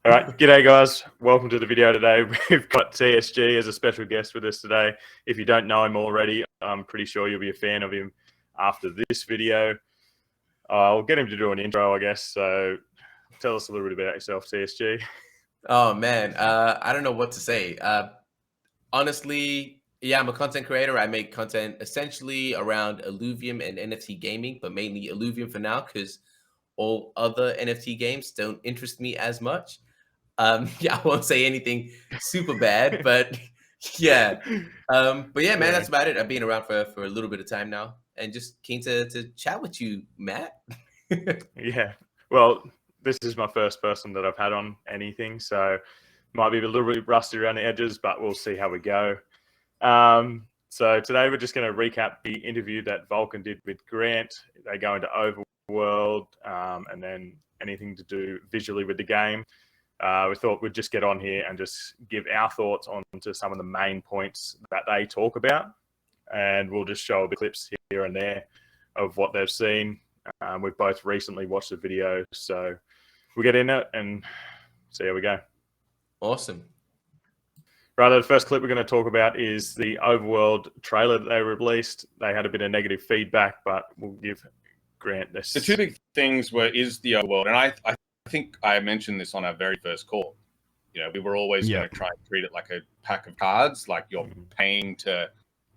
All right, g'day guys. Welcome to the video today. We've got TSG as a special guest with us today. If you don't know him already, I'm pretty sure you'll be a fan of him after this video. I'll get him to do an intro, I guess. So tell us a little bit about yourself, TSG. Oh man, I don't know what to say. Honestly, yeah, I'm a content creator. I make content essentially around Illuvium and NFT gaming, but mainly Illuvium for now because all other NFT games don't interest me as much. Yeah, I won't say anything super bad, but yeah. But yeah, man, Yeah. that's about it. I've been around for a little bit of time now, and just keen to chat with you, Matt. Yeah. Well, this is my first person that I've had on anything, so might be a little bit rusty around the edges, but we'll see how we go. So today we're just going to recap the interview that Volkin did with Grant. They go into Overworld and then anything to do visually with the game. We thought we'd just get on here and just give our thoughts on to some of the main points that they talk about. And we'll just show the clips here and there of what they've seen. We've both recently watched the video, so we'll get in it and see how we go. Awesome. Right, the first clip we're going to talk about is the Overworld trailer that they released. They had a bit of negative feedback, but we'll give Grant this. The two big things is the Overworld, and I think I mentioned this on our very first call. You know, we were always going to try and treat it like a pack of cards, like you're paying to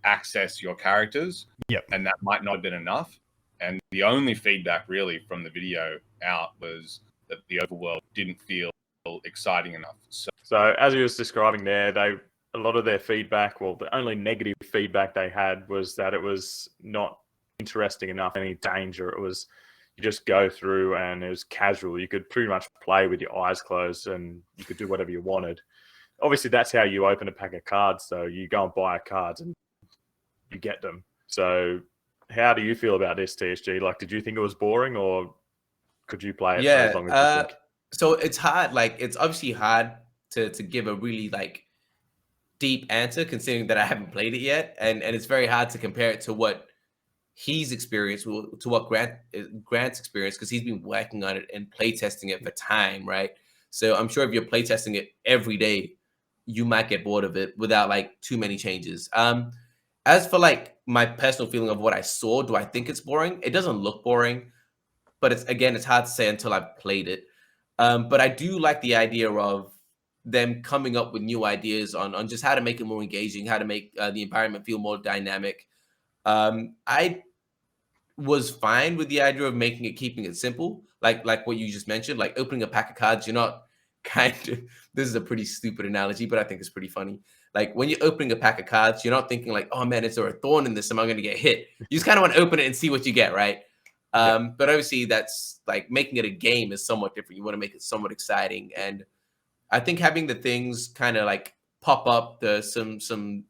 access your characters. Yep. And that might not have been enough. And the only feedback really from the video out was that the Overworld didn't feel exciting enough. So as he was describing there, a lot of their feedback, well, the only negative feedback they had was that it was not interesting enough, any danger. It was, you just go through and it was casual. You could pretty much play with your eyes closed and you could do whatever you wanted. Obviously, that's how you open a pack of cards. So you go and buy cards and you get them. So how do you feel about this, TSG? Like, did you think it was boring or could you play it for as long as you think? So it's hard. Like, it's obviously hard to give a really like deep answer considering that I haven't played it yet. And it's very hard to compare it to what he's experienced, to what Grant's experienced, because he's been working on it and playtesting it for time, right? So I'm sure if you're playtesting it every day, you might get bored of it without like too many changes. As for like my personal feeling of what I saw, do I think it's boring? It doesn't look boring, but it's hard to say until I've played it. But I do like the idea of them coming up with new ideas on just how to make it more engaging, how to make the environment feel more dynamic. I was fine with the idea of keeping it simple, like what you just mentioned, like opening a pack of cards. You're not this is a pretty stupid analogy, but I think it's pretty funny. Like when you're opening a pack of cards, you're not thinking like, oh man, is there a thorn in this? Am I going to get hit? You just kind of want to open it and see what you get, right? But obviously that's like making it a game is somewhat different. You want to make it somewhat exciting. And I think having the things kind of like pop up, some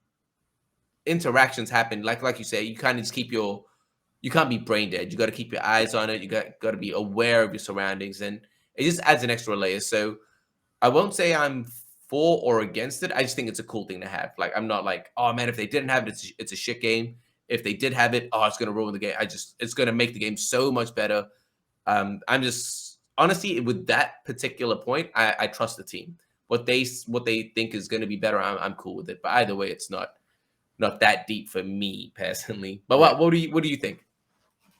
interactions happen. Like you say, you kind of just you can't be brain dead. You got to keep your eyes on it. You got to be aware of your surroundings, and it just adds an extra layer. So I won't say I'm for or against it. I just think it's a cool thing to have. Like, I'm not like, oh man, if they didn't have it, it's a shit game. If they did have it, oh, it's going to ruin the game. It's going to make the game so much better. I'm just, honestly, with that particular point, I trust the team. What they think is going to be better, I'm cool with it. But either way, it's not that deep for me personally. But what do you think?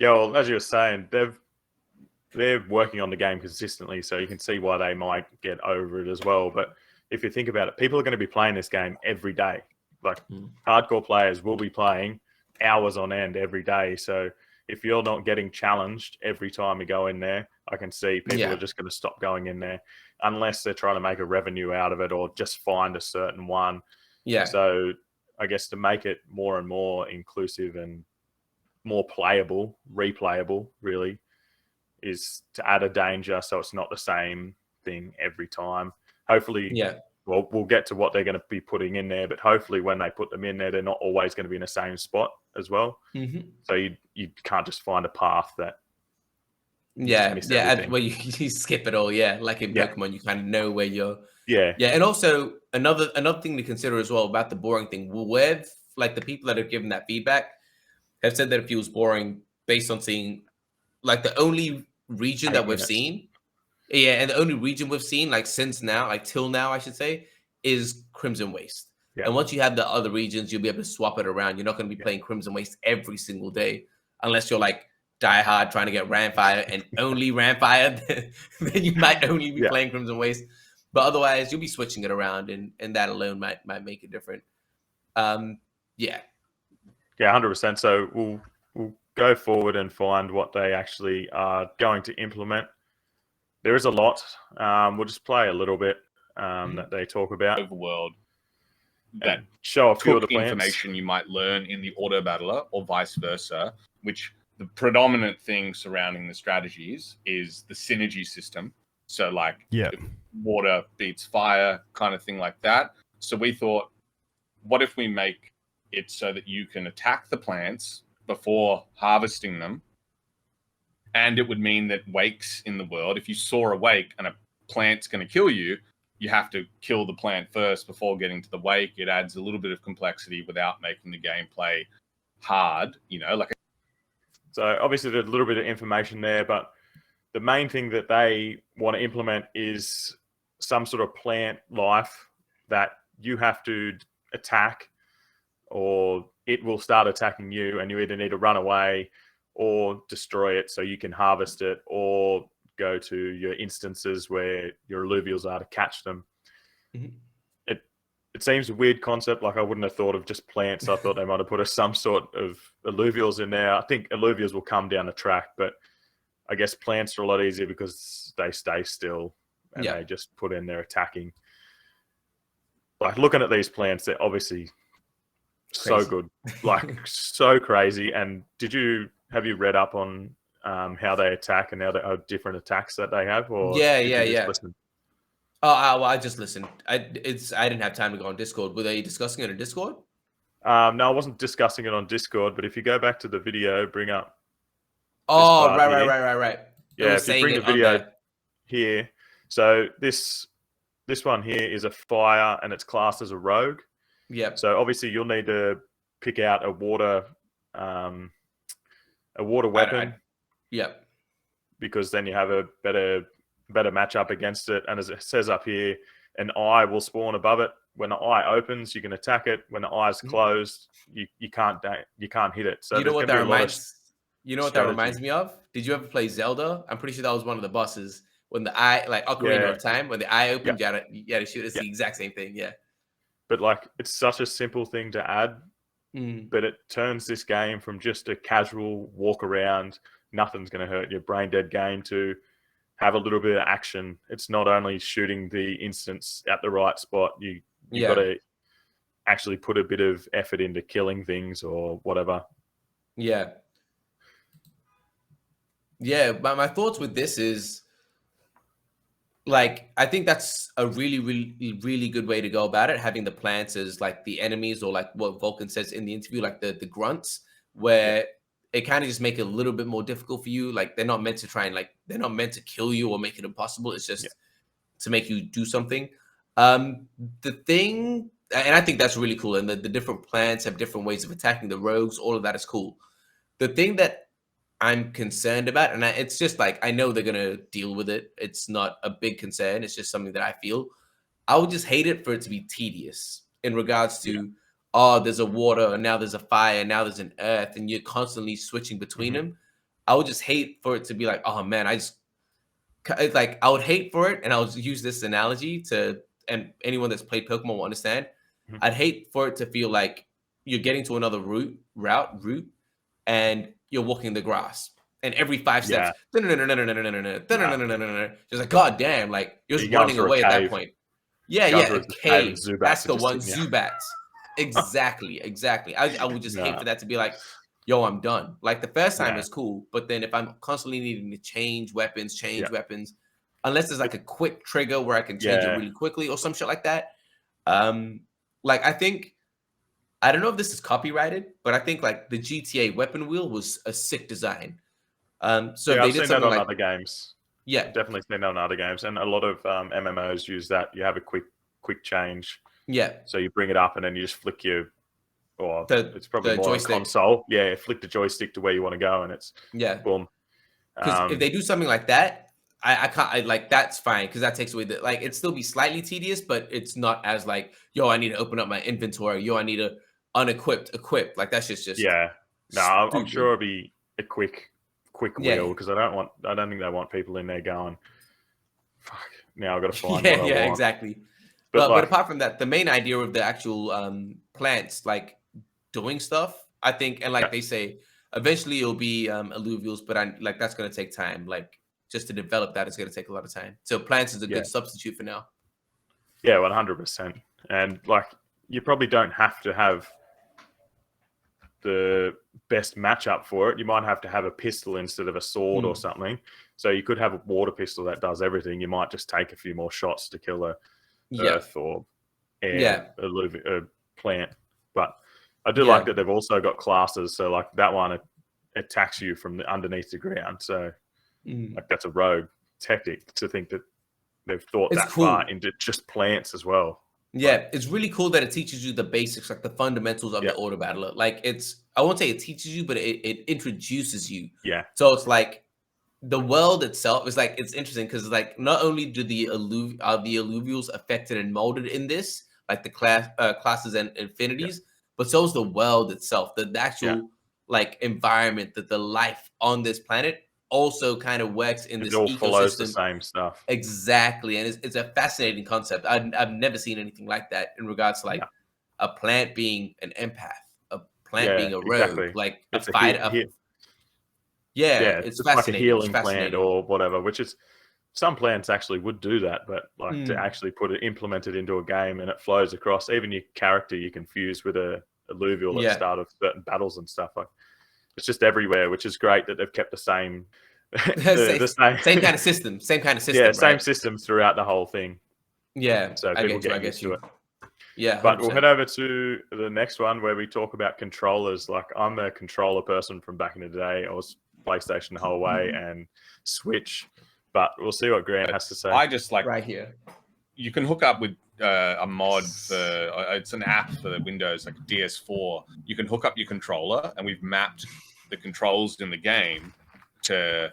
Yeah, well, as you were saying, they're working on the game consistently, so you can see why they might get over it as well. But if you think about it, people are going to be playing this game every day. Like hardcore players will be playing hours on end every day. So if you're not getting challenged every time you go in there, I can see people are just going to stop going in there unless they're trying to make a revenue out of it or just find a certain one. Yeah. So I guess to make it more and more inclusive and more playable, replayable, really, is to add a danger so it's not the same thing every time. Hopefully, well, we'll get to what they're going to be putting in there, but hopefully when they put them in there, they're not always going to be in the same spot as well. So you can't just find a path that well, you skip it all, like in Pokemon, you kind of know where you're. And also another thing to consider as well about the boring thing, with like the people that have given that feedback have said that it feels boring based on seeing like the only region that we've seen Yeah, and the only region we've seen like since now, like till now, I should say, is Crimson Waste. Yeah. And once you have the other regions, you'll be able to swap it around. You're not going to be playing Crimson Waste every single day, unless you're like die hard trying to get Ramfire and only Ramfire. Then you might only be playing Crimson Waste. But otherwise, you'll be switching it around, and that alone might make it different. Yeah, 100%. So we'll go forward and find what they actually are going to implement. There is a lot. We'll just play a little bit that they talk about. Overworld that show a few of the plans. Information you might learn in the auto battler or vice versa, which the predominant thing surrounding the strategies is the synergy system. So like water beats fire kind of thing like that. So we thought, what if we make it so that you can attack the plants before harvesting them? And it would mean that wakes in the world, if you saw a wake and a plant's going to kill you, you have to kill the plant first before getting to the wake. It adds a little bit of complexity without making the gameplay hard, So obviously there's a little bit of information there, but the main thing that they want to implement is some sort of plant life that you have to attack, or it will start attacking you, and you either need to run away or destroy it so you can harvest it, or go to your instances where your alluvials are to catch them. It seems a weird concept. Like I wouldn't have thought of just plants. I thought they might have put some sort of alluvials in there. I think alluvials will come down the track, but I guess plants are a lot easier because they stay still and they just put in their attacking. Like looking at these plants, they're obviously so good, like so crazy. And have you read up on how they attack and how they different attacks that they have? Or listen? Well, I just listened. I didn't have time to go on Discord. Were they discussing it on Discord? No, I wasn't discussing it on Discord. But if you go back to the video, bring up. Oh, right. Yeah, if you bring the video here, so this one here is a fire, and it's classed as a rogue. Yep. So obviously you'll need to pick out a water weapon. Yep. Because then you have a better matchup against it. And as it says up here, an eye will spawn above it. When the eye opens, you can attack it. When the eye's closed, you can't hit it. So you know what that reminds? You know what that reminds me of? Did you ever play Zelda? I'm pretty sure that was one of the bosses. When the eye, like Ocarina of Time, when the eye opened, you had to shoot. It's the exact same thing. Yeah. But like, it's such a simple thing to add, but it turns this game from just a casual walk around, nothing's going to hurt your brain dead game, to have a little bit of action. It's not only shooting the instance at the right spot. You've got to actually put a bit of effort into killing things or whatever. Yeah. Yeah. But my thoughts with this is, like, I think that's a really, really, really good way to go about it. Having the plants as like the enemies, or like what Volkins says in the interview, like the grunts, where it kind of just make it a little bit more difficult for you. Like they're not meant to try and they're not meant to kill you or make it impossible. It's just to make you do something. The thing, and I think that's really cool. And the different plants have different ways of attacking the rogues. All of that is cool. The thing that I'm concerned about, and it's just like, I know they're going to deal with it. It's not a big concern. It's just something that I feel. I would just hate it for it to be tedious in regards to, there's a water, and now there's a fire, and now there's an earth, and you're constantly switching between them. I would just hate for it to be like, oh man, I would hate for it. And I'll use this analogy and anyone that's played Pokemon will understand. I'd hate for it to feel like you're getting to another route, and you're walking the grass, and every 5 steps, just like, God damn, like you're just running away at that point. A cave. That's the one. Zubats. Exactly. I would just hate for that to be like, yo, I'm done. Like the first time is cool, but then if I'm constantly needing to change weapons, unless there's like a quick trigger where I can change it really quickly or some shit like that. Like I think, I don't know if this is copyrighted, but I think like the GTA weapon wheel was a sick design. So they I've did seen that on other games. Yeah, definitely seen that on other games, and a lot of MMOs use that. You have a quick change. Yeah. So you bring it up, and then you just flick it's probably more joystick. Console. Yeah, flick the joystick to where you want to go, and it's boom. Because if they do something like that, I can't like that's fine because that takes away the like it'd still be slightly tedious, but it's not as like, yo, I need to open up my inventory, yo, I need to equip. Like that's just Yeah. No, I'm sure stupid. it'll be a quick Yeah. wheel because I don't think they want people in there going, fuck, now I've got to find Yeah, what I yeah, want. exactly. But But like, apart from that, the main idea of the actual plants like doing stuff, I think, and like yeah, they say, eventually it'll be alluvials, but I like that's gonna take time. Like just to develop that is gonna take a lot of time. So plants is a yeah, good substitute for now. yeah, 100%. And like, you probably don't have to have the best matchup for it. You might have to have a pistol instead of a sword or something. So you could have a water pistol that does everything. You might just take a few more shots to kill a Yeah, earth or air yeah, a plant. But I do like yeah. that they've also got classes. So like that one attacks you from underneath the ground. So Mm. like that's a rogue tactic to think that they've thought It's that far cool. into just plants as well. Yeah, it's really cool that it teaches you the basics, like the fundamentals of Yeah, the auto battler. Like it's, I won't say it teaches you, but it introduces you. yeah, So it's like the world itself is like it's interesting because like not only do the alluvials affected and molded in this, like the classes and yeah, infinities, but so is the world itself, the yeah. actual like environment, that the life on this planet also kind of works in It this all follows the ecosystem. same stuff. Exactly, and it's a fascinating concept. I've never seen anything like that in regards to like Yeah, a plant being an empath, a plant yeah, being a rogue, exactly. like a It's a fighter. Yeah, yeah, it's it's like a fascinating. It's healing plant fascinating. or whatever, which is some plants actually would do that, but like to Mm. actually implement it into a game and it flows across, even your character you can fuse with a alluvial at the Yeah, start of certain battles and stuff. Like it's just everywhere, which is great that they've kept the same same, the same same kind of system. Same kind of yeah, system, same right? systems throughout the whole thing. Yeah, So I people get you. I getting used get to you. it. Yeah, But hundred we'll head percent. over to the next one where we talk about controllers. Like I'm a controller person from back in the day. I was PlayStation the whole way and Switch. But we'll see what Grant has to say. I just like Right here. you can hook up with a mod for it's an app for Windows like DS4. You can hook up your controller, and we've mapped the controls in the game to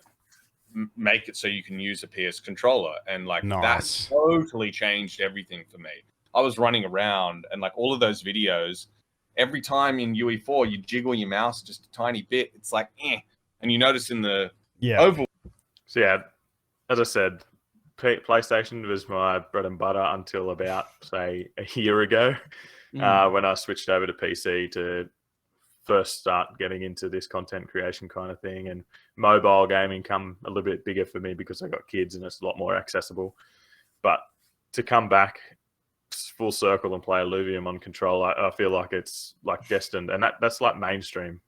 make it so you can use a PS controller, and like Nice. that totally changed everything for me. I was running around, and like all of those videos, every time in UE4 you jiggle your mouse just a tiny bit, it's like and you notice in the Overworld. So yeah, as I said, PlayStation was my bread and butter until about say a year ago, when I switched over to PC to first start getting into this content creation kind of thing, and mobile gaming come a little bit bigger for me because I got kids and it's a lot more accessible. But to come back full circle and play Illuvium on control, I feel like it's like destined, and that's like mainstream.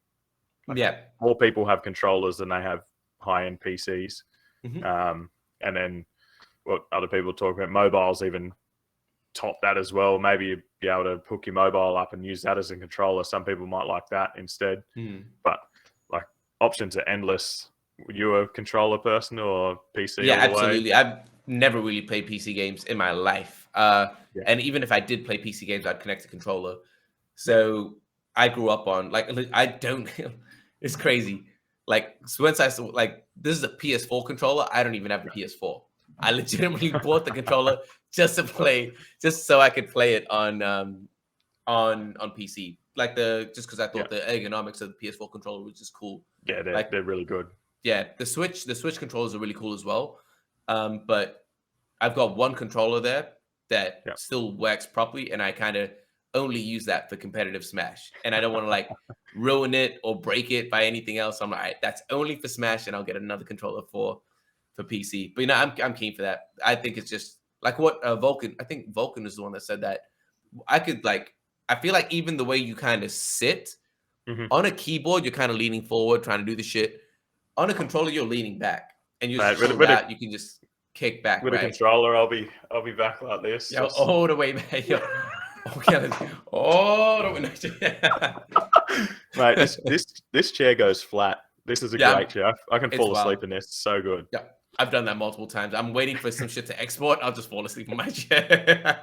Like Yeah. more people have controllers than they have high-end PCs. Mhm. And then what other people talk about, mobiles even top that as well. Maybe you'd be able to hook your mobile up and use that as a controller. Some people might like that instead. But like options are endless. Were you a controller person or PC Yeah, all the way? absolutely. I've never really played PC games in my life. Yeah. And even if I did play PC games, I'd connect a controller. So I grew up on like I don't. It's crazy. Like so once I saw like this is a PS4 controller, I don't even have a PS4. I legitimately bought the controller just to play, just so I could play it on PC. Like just because I thought the ergonomics of the PS4 controller was just cool. Yeah, Like they're really good. yeah, the Switch controllers are really cool as well. But I've got one controller there that still works properly, and I kind of only use that for competitive Smash. And I don't want to like ruin it or break it by anything else. I'm like, all right, that's only for Smash, and I'll get another controller for PC. But you know, I'm keen for that. I think it's just like what Vulcan. I think Vulcan is the one that said that. I could like. I feel like even the way you kind of sit on a keyboard, you're kind of leaning forward, trying to do the shit. On a controller, you're leaning back, and you're just chilled out. You can just kick back, with right? a controller, I'll be back like this. Yo, all the way back. Yo. Okay, all the way. Mate, this chair goes flat. This is a great chair. I can fall asleep in this. It's so good. Yeah, I've done that multiple times. I'm waiting for some shit to export. I'll just fall asleep in my chair.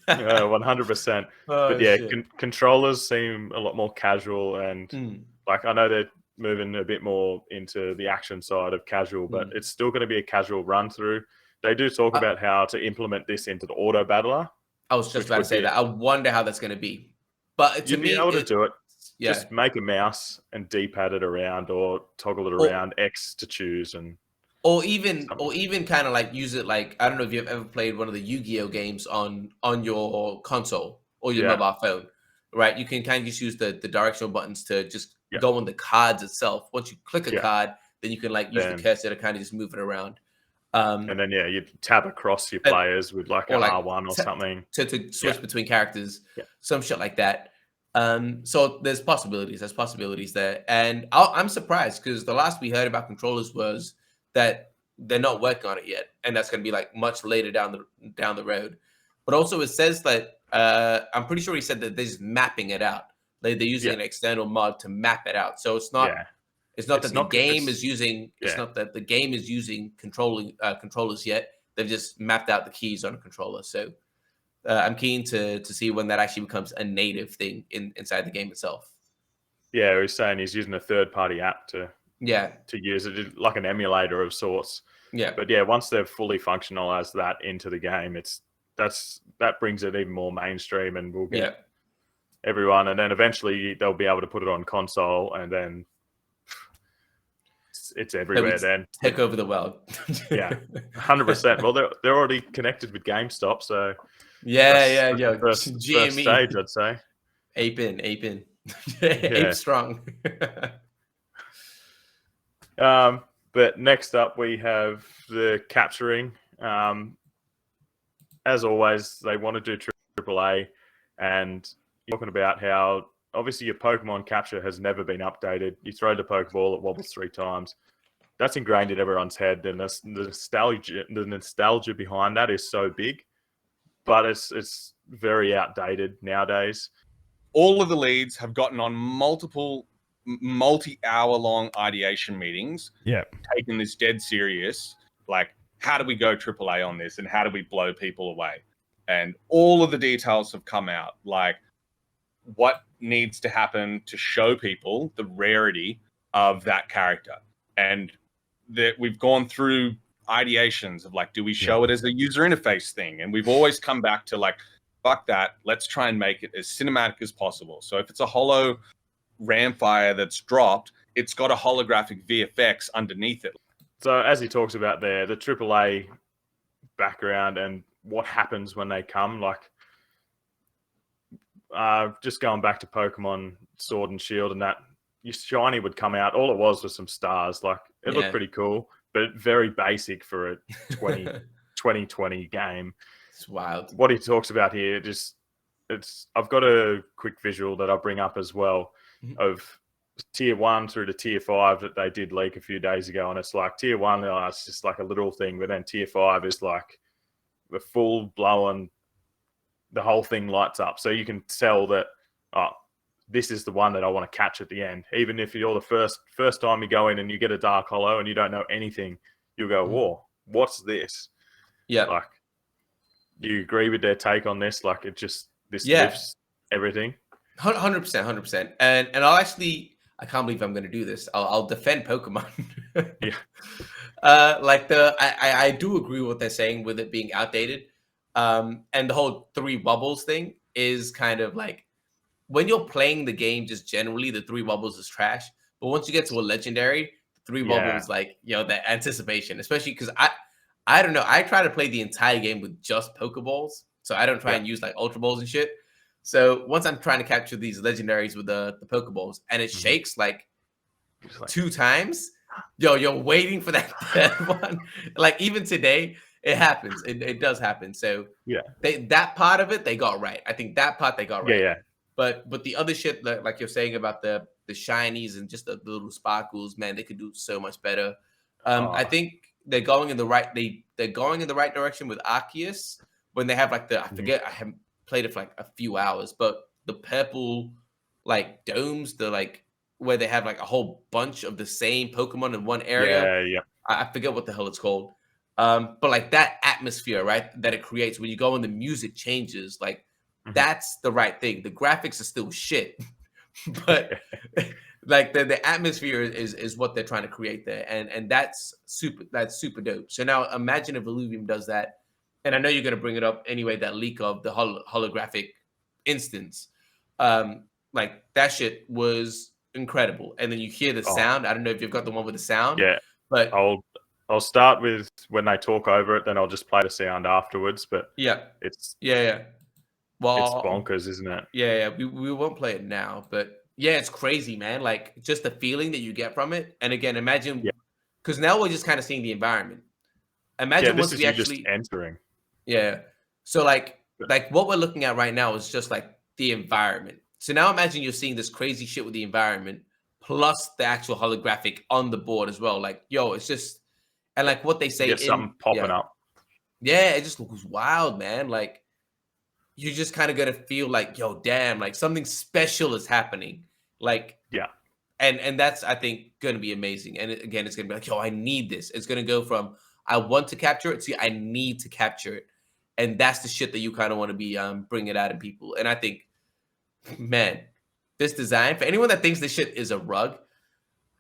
100%. But yeah, controllers seem a lot more casual, and like I know they're moving a bit more into the action side of casual, but it's still going to be a casual run through. They do talk about how to implement this into the auto battler. I was just about to say that. I wonder how that's going to be. But to you'd me, be able to do it. Yeah. Just make a mouse and D-pad it around, or toggle it around X to choose, and or even kind of like use it like, I don't know if you've ever played one of the Yu-Gi-Oh games on your console or your mobile phone, right? You can kind of just use the directional buttons to just go on the cards itself. Once you click a card, then you can like use the cursor to kind of just move it around. And then you tab across your players with like an R1 or something to switch between characters, some shit like that. So there's possibilities. There's possibilities there, and I'm surprised because the last we heard about controllers was that they're not working on it yet, and that's going to be like much later down the road. But also, it says that I'm pretty sure he said that they're just mapping it out. They're using an external mod to map it out. So it's not. Yeah. It's not that the game is using. It's not that the game is using controllers yet. They've just mapped out the keys on a controller. So I'm keen to see when that actually becomes a native thing inside the game itself. Yeah, he's saying he's using a third-party app to use it like an emulator of sorts. Yeah, but yeah, once they've fully functionalized that into the game, that brings it even more mainstream, and we'll get everyone, and then eventually they'll be able to put it on console, and then it's everywhere. Then take over the world. Yeah, 100%. Well, they're already connected with GameStop, so yo, first stage, I'd say. Ape in. Ape strong. But next up we have the capturing. As always, they want to do AAA, and you're talking about how obviously your Pokemon capture has never been updated. You throw the Pokeball, it wobbles 3 times. That's ingrained in everyone's head, and the nostalgia behind that is so big, but it's very outdated nowadays. All of the leads have gotten on multi-hour-long ideation meetings. Yeah, taking this dead serious. Like, how do we go AAA on this, and how do we blow people away? And all of the details have come out. Like, what needs to happen to show people the rarity of that character, and that we've gone through ideations of like, do we show it as a user interface thing? And we've always come back to like, fuck that, let's try and make it as cinematic as possible. So if it's a holo Ramfire that's dropped, it's got a holographic VFX underneath it. So as he talks about there, the AAA background and what happens when they come, like just going back to Pokemon Sword and Shield, and that your shiny would come out. All it was some stars. Like, it looked pretty cool, but very basic for a 2020 game. It's wild. What he talks about here, I've got a quick visual that I'll bring up as well of tier 1 through to tier 5 that they did leak a few days ago. And it's like tier 1, it's just like a little thing, but then tier 5 is like the full blown, the whole thing lights up. So you can tell that, this is the one that I want to catch at the end. Even if you're the first time you go in and you get a Dark Hollow and you don't know anything, you'll go, whoa, what's this? Yeah. Like, do you agree with their take on this? Like, this lifts everything. 100%. And I'll actually, I can't believe I'm going to do this. I'll defend Pokemon. I do agree with what they're saying with it being outdated. And the whole 3 bubbles thing is kind of like, when you're playing the game, just generally, the 3 bubbles is trash. But once you get to a legendary, 3 bubbles, like, the anticipation, especially because I don't know. I try to play the entire game with just Pokeballs. So I don't try and use like Ultra Balls and shit. So once I'm trying to capture these legendaries with the Pokeballs and it shakes like 2 times, you're waiting for that third one. Like, even today, it happens. It does happen. So that part of it, they got right. I think that part they got right. Yeah. But the other shit, like you're saying about the shinies and just the little sparkles, man, they could do so much better. I think they're going in the right. They're going in the right direction with Arceus when they have like I forget. I haven't played it for like a few hours, but the purple like domes, where they have like a whole bunch of the same Pokemon in one area. Yeah. I forget what the hell it's called. But like that atmosphere, right, that it creates when you go and the music changes, like. That's the right thing. The graphics are still shit, but like the atmosphere is what they're trying to create there, and that's super dope. So now imagine if Illuvium does that, and I know you're going to bring it up anyway. That leak of the holographic instance, like that shit was incredible. And then you hear the sound. I don't know if you've got the one with the sound. Yeah, but I'll start with when they talk over it, then I'll just play the sound afterwards. But it's well, it's bonkers, isn't it? Yeah. We won't play it now, but yeah, it's crazy, man. Like just the feeling that you get from it. And again, imagine because now we're just kind of seeing the environment. Imagine once we actually just entering. Yeah. So like what we're looking at right now is just like the environment. So now imagine you're seeing this crazy shit with the environment plus the actual holographic on the board as well. Like, yo, it's just and like what they say in something popping up. Yeah, it just looks wild, man. Like you just kind of gonna feel like, yo, damn, like something special is happening. Like, and that's I think gonna be amazing. And again, it's gonna be like, yo, I need this. It's gonna go from I want to capture it to I need to capture it, and that's the shit that you kind of want to be bringing out of people. And I think, man, this design for anyone that thinks this shit is a rug,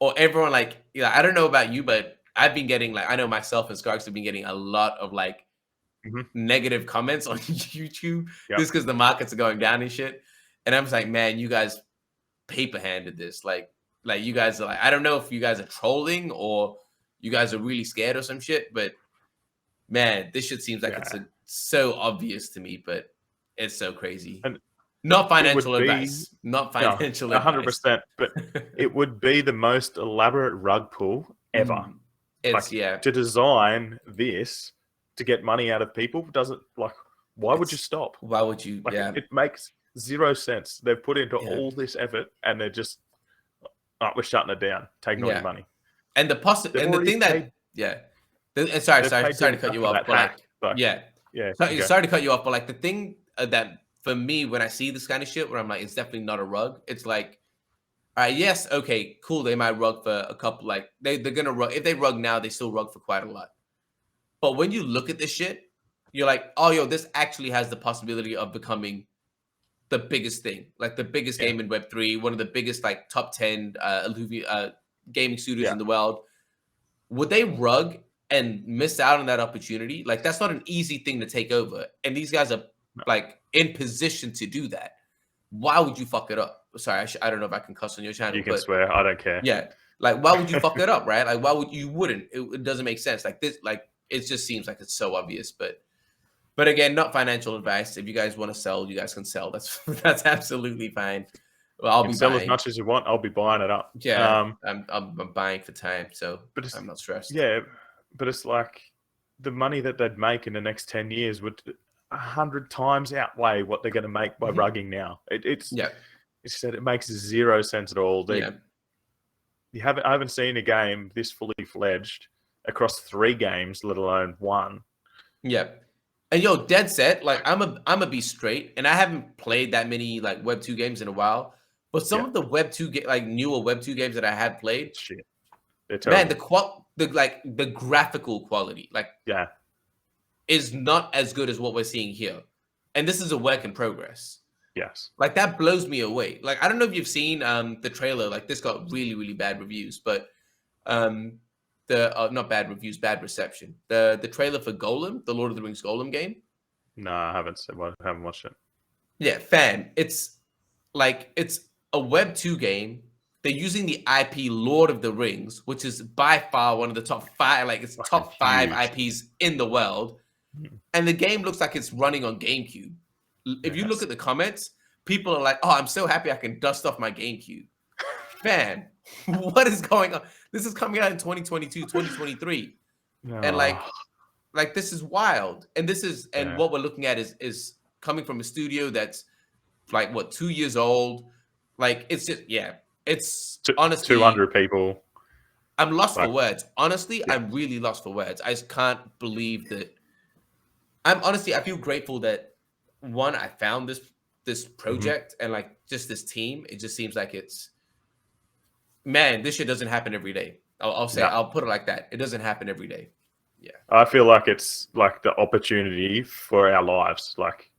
or everyone like, I don't know about you, but I've been getting like I know myself and Skarks have been getting a lot of like negative comments on YouTube just because the markets are going down and shit. And I'm just like, man, you guys paper handed this. Like you guys are like, I don't know if you guys are trolling or you guys are really scared or some shit, but man, this shit seems like it's so obvious to me, but it's so crazy. And not financial advice. Not financial advice. 100%, but it would be the most elaborate rug pull ever. It's to design this to get money out of people doesn't why would you stop? Why would you? It makes zero sense. They've put into all this effort and they're just we're shutting it down, taking all your money. And the thing that sorry to cut you off, but sorry to cut you off, but like the thing that for me when I see this kind of shit where I'm like, it's definitely not a rug. It's like, all right, yes, okay, cool. They might rug for a couple, like they're gonna rug. If they rug now, they still rug for quite a lot. But when you look at this shit, you're like, oh, yo, this actually has the possibility of becoming the biggest thing, like the biggest game in Web3, one of the biggest like top 10 gaming studios in the world. Would they rug and miss out on that opportunity? Like that's not an easy thing to take over, and these guys are like in position to do that. Why would you fuck it up? Sorry, I don't know if I can cuss on your channel. You can swear. I don't care. Yeah, like why would you fuck it up, right? Like why would you wouldn't? It doesn't make sense. Like this, like it just seems like it's so obvious. But again, not financial advice. If you guys want to sell, you guys can sell. That's absolutely fine. Well, I'll be sell buying as much as you want. I'll be buying it up. Yeah, I'm buying for time, so I'm not stressed. Yeah, but it's like the money that they'd make in the next 10 years would 100 times outweigh what they're going to make by rugging now. It's said it makes zero sense at all. I haven't seen a game this fully fledged across 3 games, let alone 1. Yeah. And yo, dead set, like I'm a be straight, and I haven't played that many like Web 2 games in a while. But some of the Web 2 like newer Web 2 games that I have played, man, the graphical quality, like is not as good as what we're seeing here. And this is a work in progress. Yes. Like that blows me away. Like I don't know if you've seen the trailer, like this got really, really bad reviews, but not bad reviews, bad reception. The trailer for Golem, the Lord of the Rings Golem game. No, I haven't watched it. Yeah, fam. It's a Web 2 game. They're using the IP Lord of the Rings, which is by far one of the top 5, like it's top 5 IPs in the world. And the game looks like it's running on GameCube. If you look at the comments, people are like, "Oh, I'm so happy I can dust off my GameCube." Fam, what is going on? This is coming out in 2022, 2023. And like this is wild. And what we're looking at is coming from a studio that's like what 2 years old. Like it's just it's honestly 200 people. I'm lost for words. Honestly, I'm really lost for words. I just can't believe that. I feel grateful that one, I found this project and like just this team. It just seems like it's, man, this shit doesn't happen every day. I'll say, I'll put it like that. It doesn't happen every day. Yeah. I feel like it's like the opportunity for our lives, like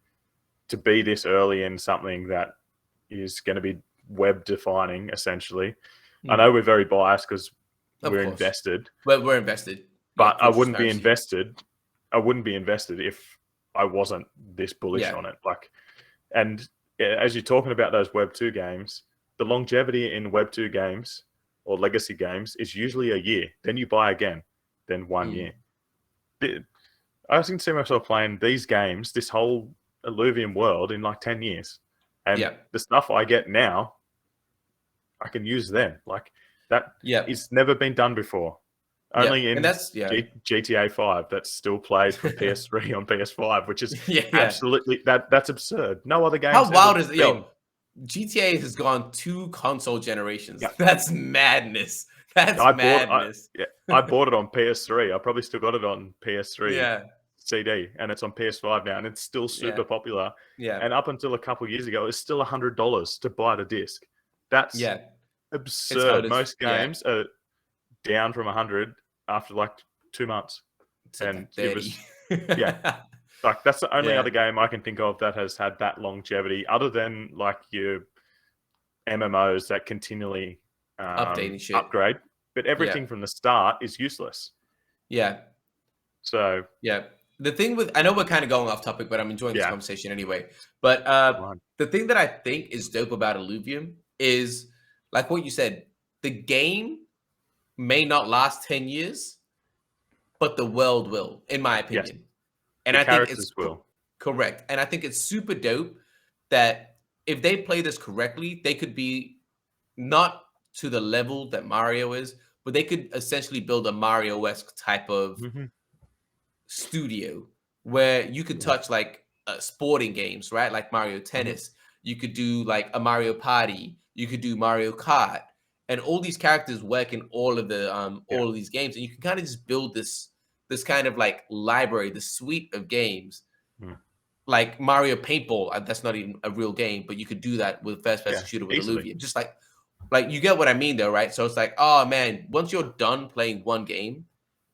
to be this early in something that is going to be web defining, essentially. I Mm. know we're very biased because Of we're course. invested, We're invested. but Yeah, I full wouldn't be transparency. invested. I wouldn't be invested if I wasn't this bullish Yeah. on it. Like, and as you're talking about those Web 2 games, the longevity in Web 2 games or legacy games is usually a year. Then you buy again, then 1 year. I can see myself playing these games, this whole Illuvium world, in like 10 years. And Yeah. the stuff I get now, I can use then. Like, that Yeah. it's never been done before. Yeah. Only in And that's GTA 5 that's still played from PS3 on PS5, which is yeah. absolutely that's absurd. No other games. How wild ever is it? been. Yo, GTA has gone 2 console generations. Yeah. That's madness. That's I madness. bought it on PS3. I probably still got it on PS3 Yeah. CD, and it's on PS5 now, and it's still super popular. Yeah. And up until a couple of years ago, it's still $100 to buy the disc. That's Yeah. absurd. Most yeah. games are down from 100 after like 2 months, It's and like it 30. was like that's the only Yeah. other game I can think of that has had that longevity, other than like your MMOs that continually Updating shit. upgrade, but everything from the start is useless. Yeah. So Yeah. The thing with, I know we're kind of going off topic, but I'm enjoying this conversation anyway. But the thing that I think is dope about Illuvium is, like what you said, the game may not last 10 years, but the world will, in my opinion. Yes. And the I think characters it's will. correct. And I think it's super dope that if they play this correctly, they could be not to the level that Mario is, but they could essentially build a Mario-esque type of studio where you could touch like sporting games, right? Like Mario Tennis. You could do like a Mario Party. You could do Mario Kart, and all these characters work in all of the all of these games, and you can kind of just build this kind of like library, the suite of games. Like Mario Paintball, that's not even a real game, but you could do that with first-person shooter with Illuvium. Just like you get what I mean, though, right? So it's like, oh man, once you're done playing one game,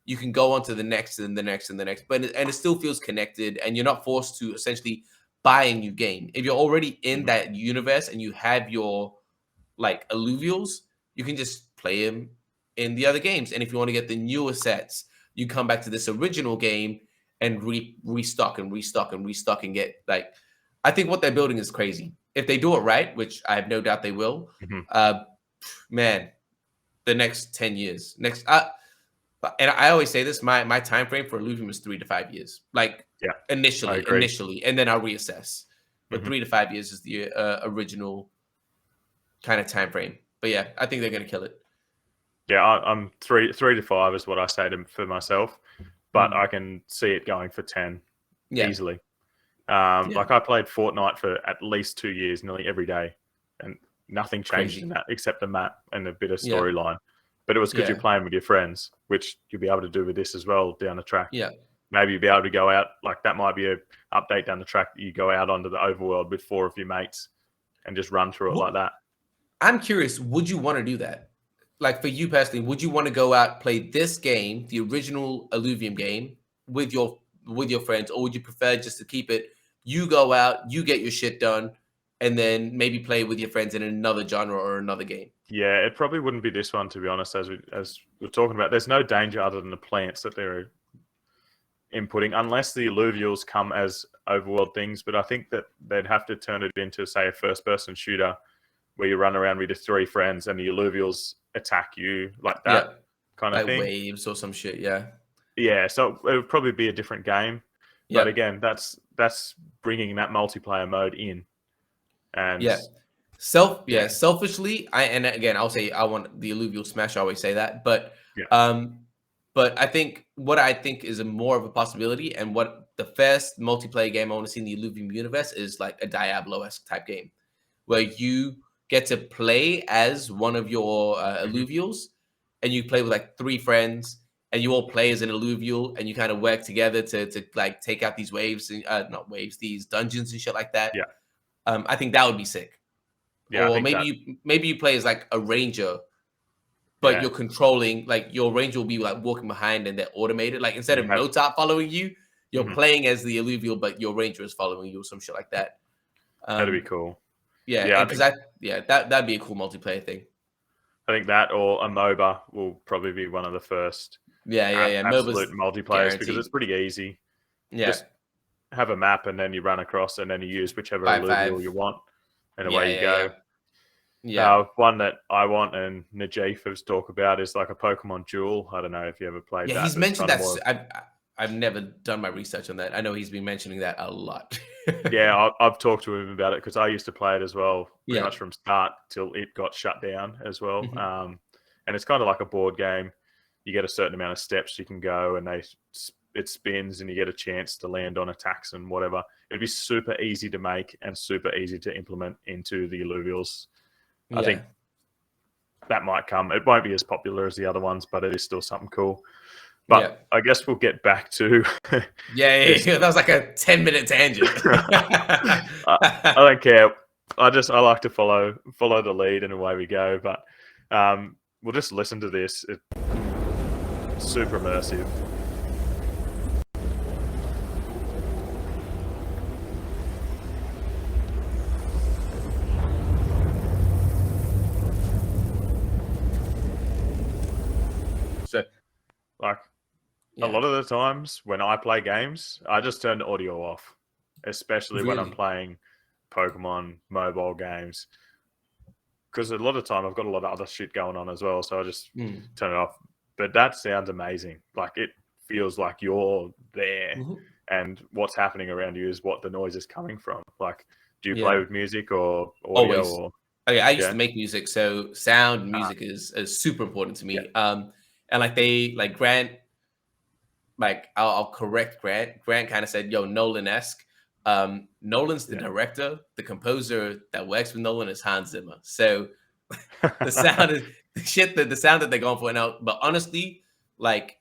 you can go on to the next and the next and the next, but it still feels connected, and you're not forced to essentially buy a new game. If you're already in that universe and you have your like alluvials, you can just play them in the other games. And if you want to get the newer sets, you come back to this original game and restock and get like, I think what they're building is crazy. If they do it right, which I have no doubt they will, man, the next 10 years, and I always say this, my time frame for Illuvium is 3 to 5 years. Like initially, and then I'll reassess. But 3 to 5 years is the original kind of time frame. But yeah, I think they're gonna kill it. Yeah, I'm 3 to 5 is what I say for myself, but I can see it going for 10 easily. Like I played Fortnite for at least 2 years, nearly every day, and nothing changed in that except the map and a bit of storyline. But it was because you're playing with your friends, which you'll be able to do with this as well down the track. Yeah. Maybe you'll be able to go out, like that might be an update down the track that you go out onto the overworld with 4 of your mates and just run through it like that. I'm curious, would you want to do that? Like for you personally, would you want to go out, play this game, the original Illuvium game, with your friends, or would you prefer just to keep it, you go out, you get your shit done, and then maybe play with your friends in another genre or another game? Yeah, it probably wouldn't be this one, to be honest, as we're talking about. There's no danger other than the plants that they're inputting, unless the alluvials come as overworld things. But I think that they'd have to turn it into, say, a first-person shooter where you run around with your 3 friends and the alluvials attack you, like that kind of like thing. Waves or some shit, Yeah, so it would probably be a different game. But again, that's bringing that multiplayer mode in. And selfishly, I'll say I want the alluvial smash. I always say that, but I think what I think is more of a possibility, and what the first multiplayer game I want to see in the Illuvium universe is like a Diablo-esque type game, where you get to play as one of your alluvials, and you play with like 3 friends, and you all play as an alluvial, and you kind of work together to like take out these waves, these dungeons and shit like that. I think that would be sick. Or maybe you play as like a ranger, but you're controlling, like your ranger will be like walking behind and they're automated. Like instead of Mozart following you, you're playing as the alluvial, but your ranger is following you or some shit like that. That'd be cool. Yeah, because that'd be a cool multiplayer thing. I think that or a MOBA will probably be one of the first Yeah. absolute MOBAs multiplayers guaranteed. because it's pretty easy. Yeah. Just have a map and then you run across and then you use whichever 5-5. alluvial you want and away you go. Yeah. One that I want and Najif has talked about is like a Pokemon Duel. I don't know if you ever played that. Yeah, he's mentioned that. I've never done my research on that. I know he's been mentioning that a lot. Yeah, I've talked to him about it because I used to play it as well, pretty much from start till it got shut down as well. Mm-hmm. And it's kind of like a board game. You get a certain amount of steps you can go, and it spins, and you get a chance to land on attacks and whatever. It'd be super easy to make and super easy to implement into the alluvials. I think that might come. It won't be as popular as the other ones, but it is still something cool. But I guess we'll get back to that was like a 10-minute tangent. I don't care. I like to follow the lead and away we go. But we'll just listen to this. It's super immersive. So, like. A lot of the times when I play games, I just turn the audio off, especially when I'm playing Pokemon mobile games. Because a lot of the time I've got a lot of other shit going on as well, so I just turn it off. But that sounds amazing. Like it feels like you're there, and what's happening around you is what the noise is coming from. Like, do you play with music or audio? Always. I used to make music, so sound and music is super important to me. Yeah. And Grant. Like I'll correct Grant. Grant kind of said, "Yo, Nolan-esque." Nolan's the director. The composer that works with Nolan is Hans Zimmer. So the sound is the sound that they're going for now. But honestly, like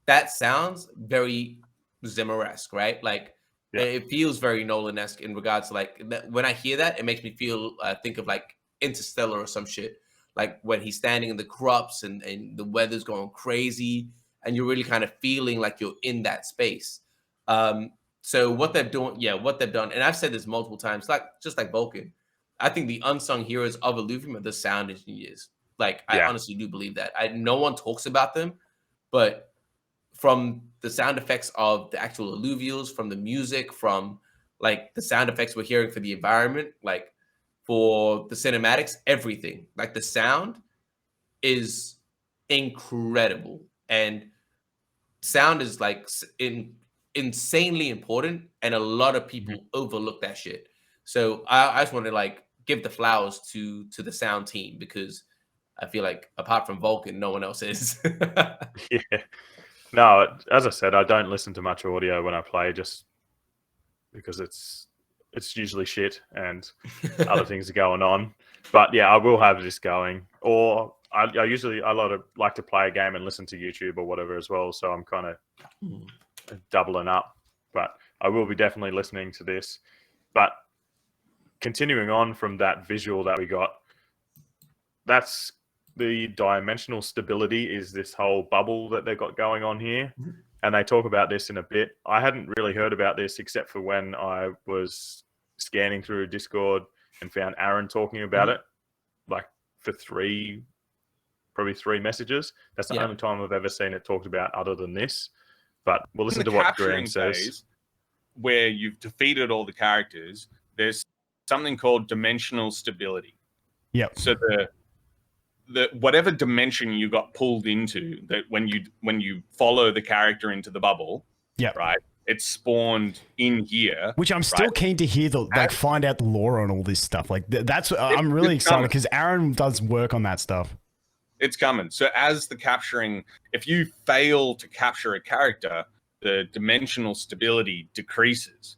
that sounds very Zimmer-esque, right? Like it feels very Nolan-esque in regards to like when I hear that, it makes me feel think of like Interstellar or some shit. Like when he's standing in the crops and the weather's going crazy. And you're really kind of feeling like you're in that space. So what they've done, and I've said this multiple times, just like Volkin, I think the unsung heroes of Illuvium are the sound engineers. Like I honestly do believe that. No one talks about them, but from the sound effects of the actual alluvials, from the music, from like the sound effects we're hearing for the environment, like for the cinematics, everything, like the sound is incredible. And sound is like insanely important, and a lot of people overlook that shit. So I just want to like give the flowers to the sound team because I feel like apart from Volkin, no one else is. No, as I said, I don't listen to much audio when I play, just because it's usually shit and other things are going on. But yeah, I will have this going, or I usually like to play a game and listen to YouTube or whatever as well. So I'm kind of doubling up, but I will be definitely listening to this. But continuing on from that visual that we got, that's the dimensional stability is this whole bubble that they've got going on here. And they talk about this in a bit. I hadn't really heard about this except for when I was scanning through Discord and found Aaron talking about it, like for probably three messages. That's the only time I've ever seen it talked about other than this. But we'll listen to what Grant says. Where you've defeated all the characters, there's something called dimensional stability. Yep. So the whatever dimension you got pulled into, that when you follow the character into the bubble, right, it's spawned in here. Which I'm still keen to hear find out the lore on all this stuff. Like that's I'm really excited because Aaron does work on that stuff. It's coming. So as if you fail to capture a character, the dimensional stability decreases,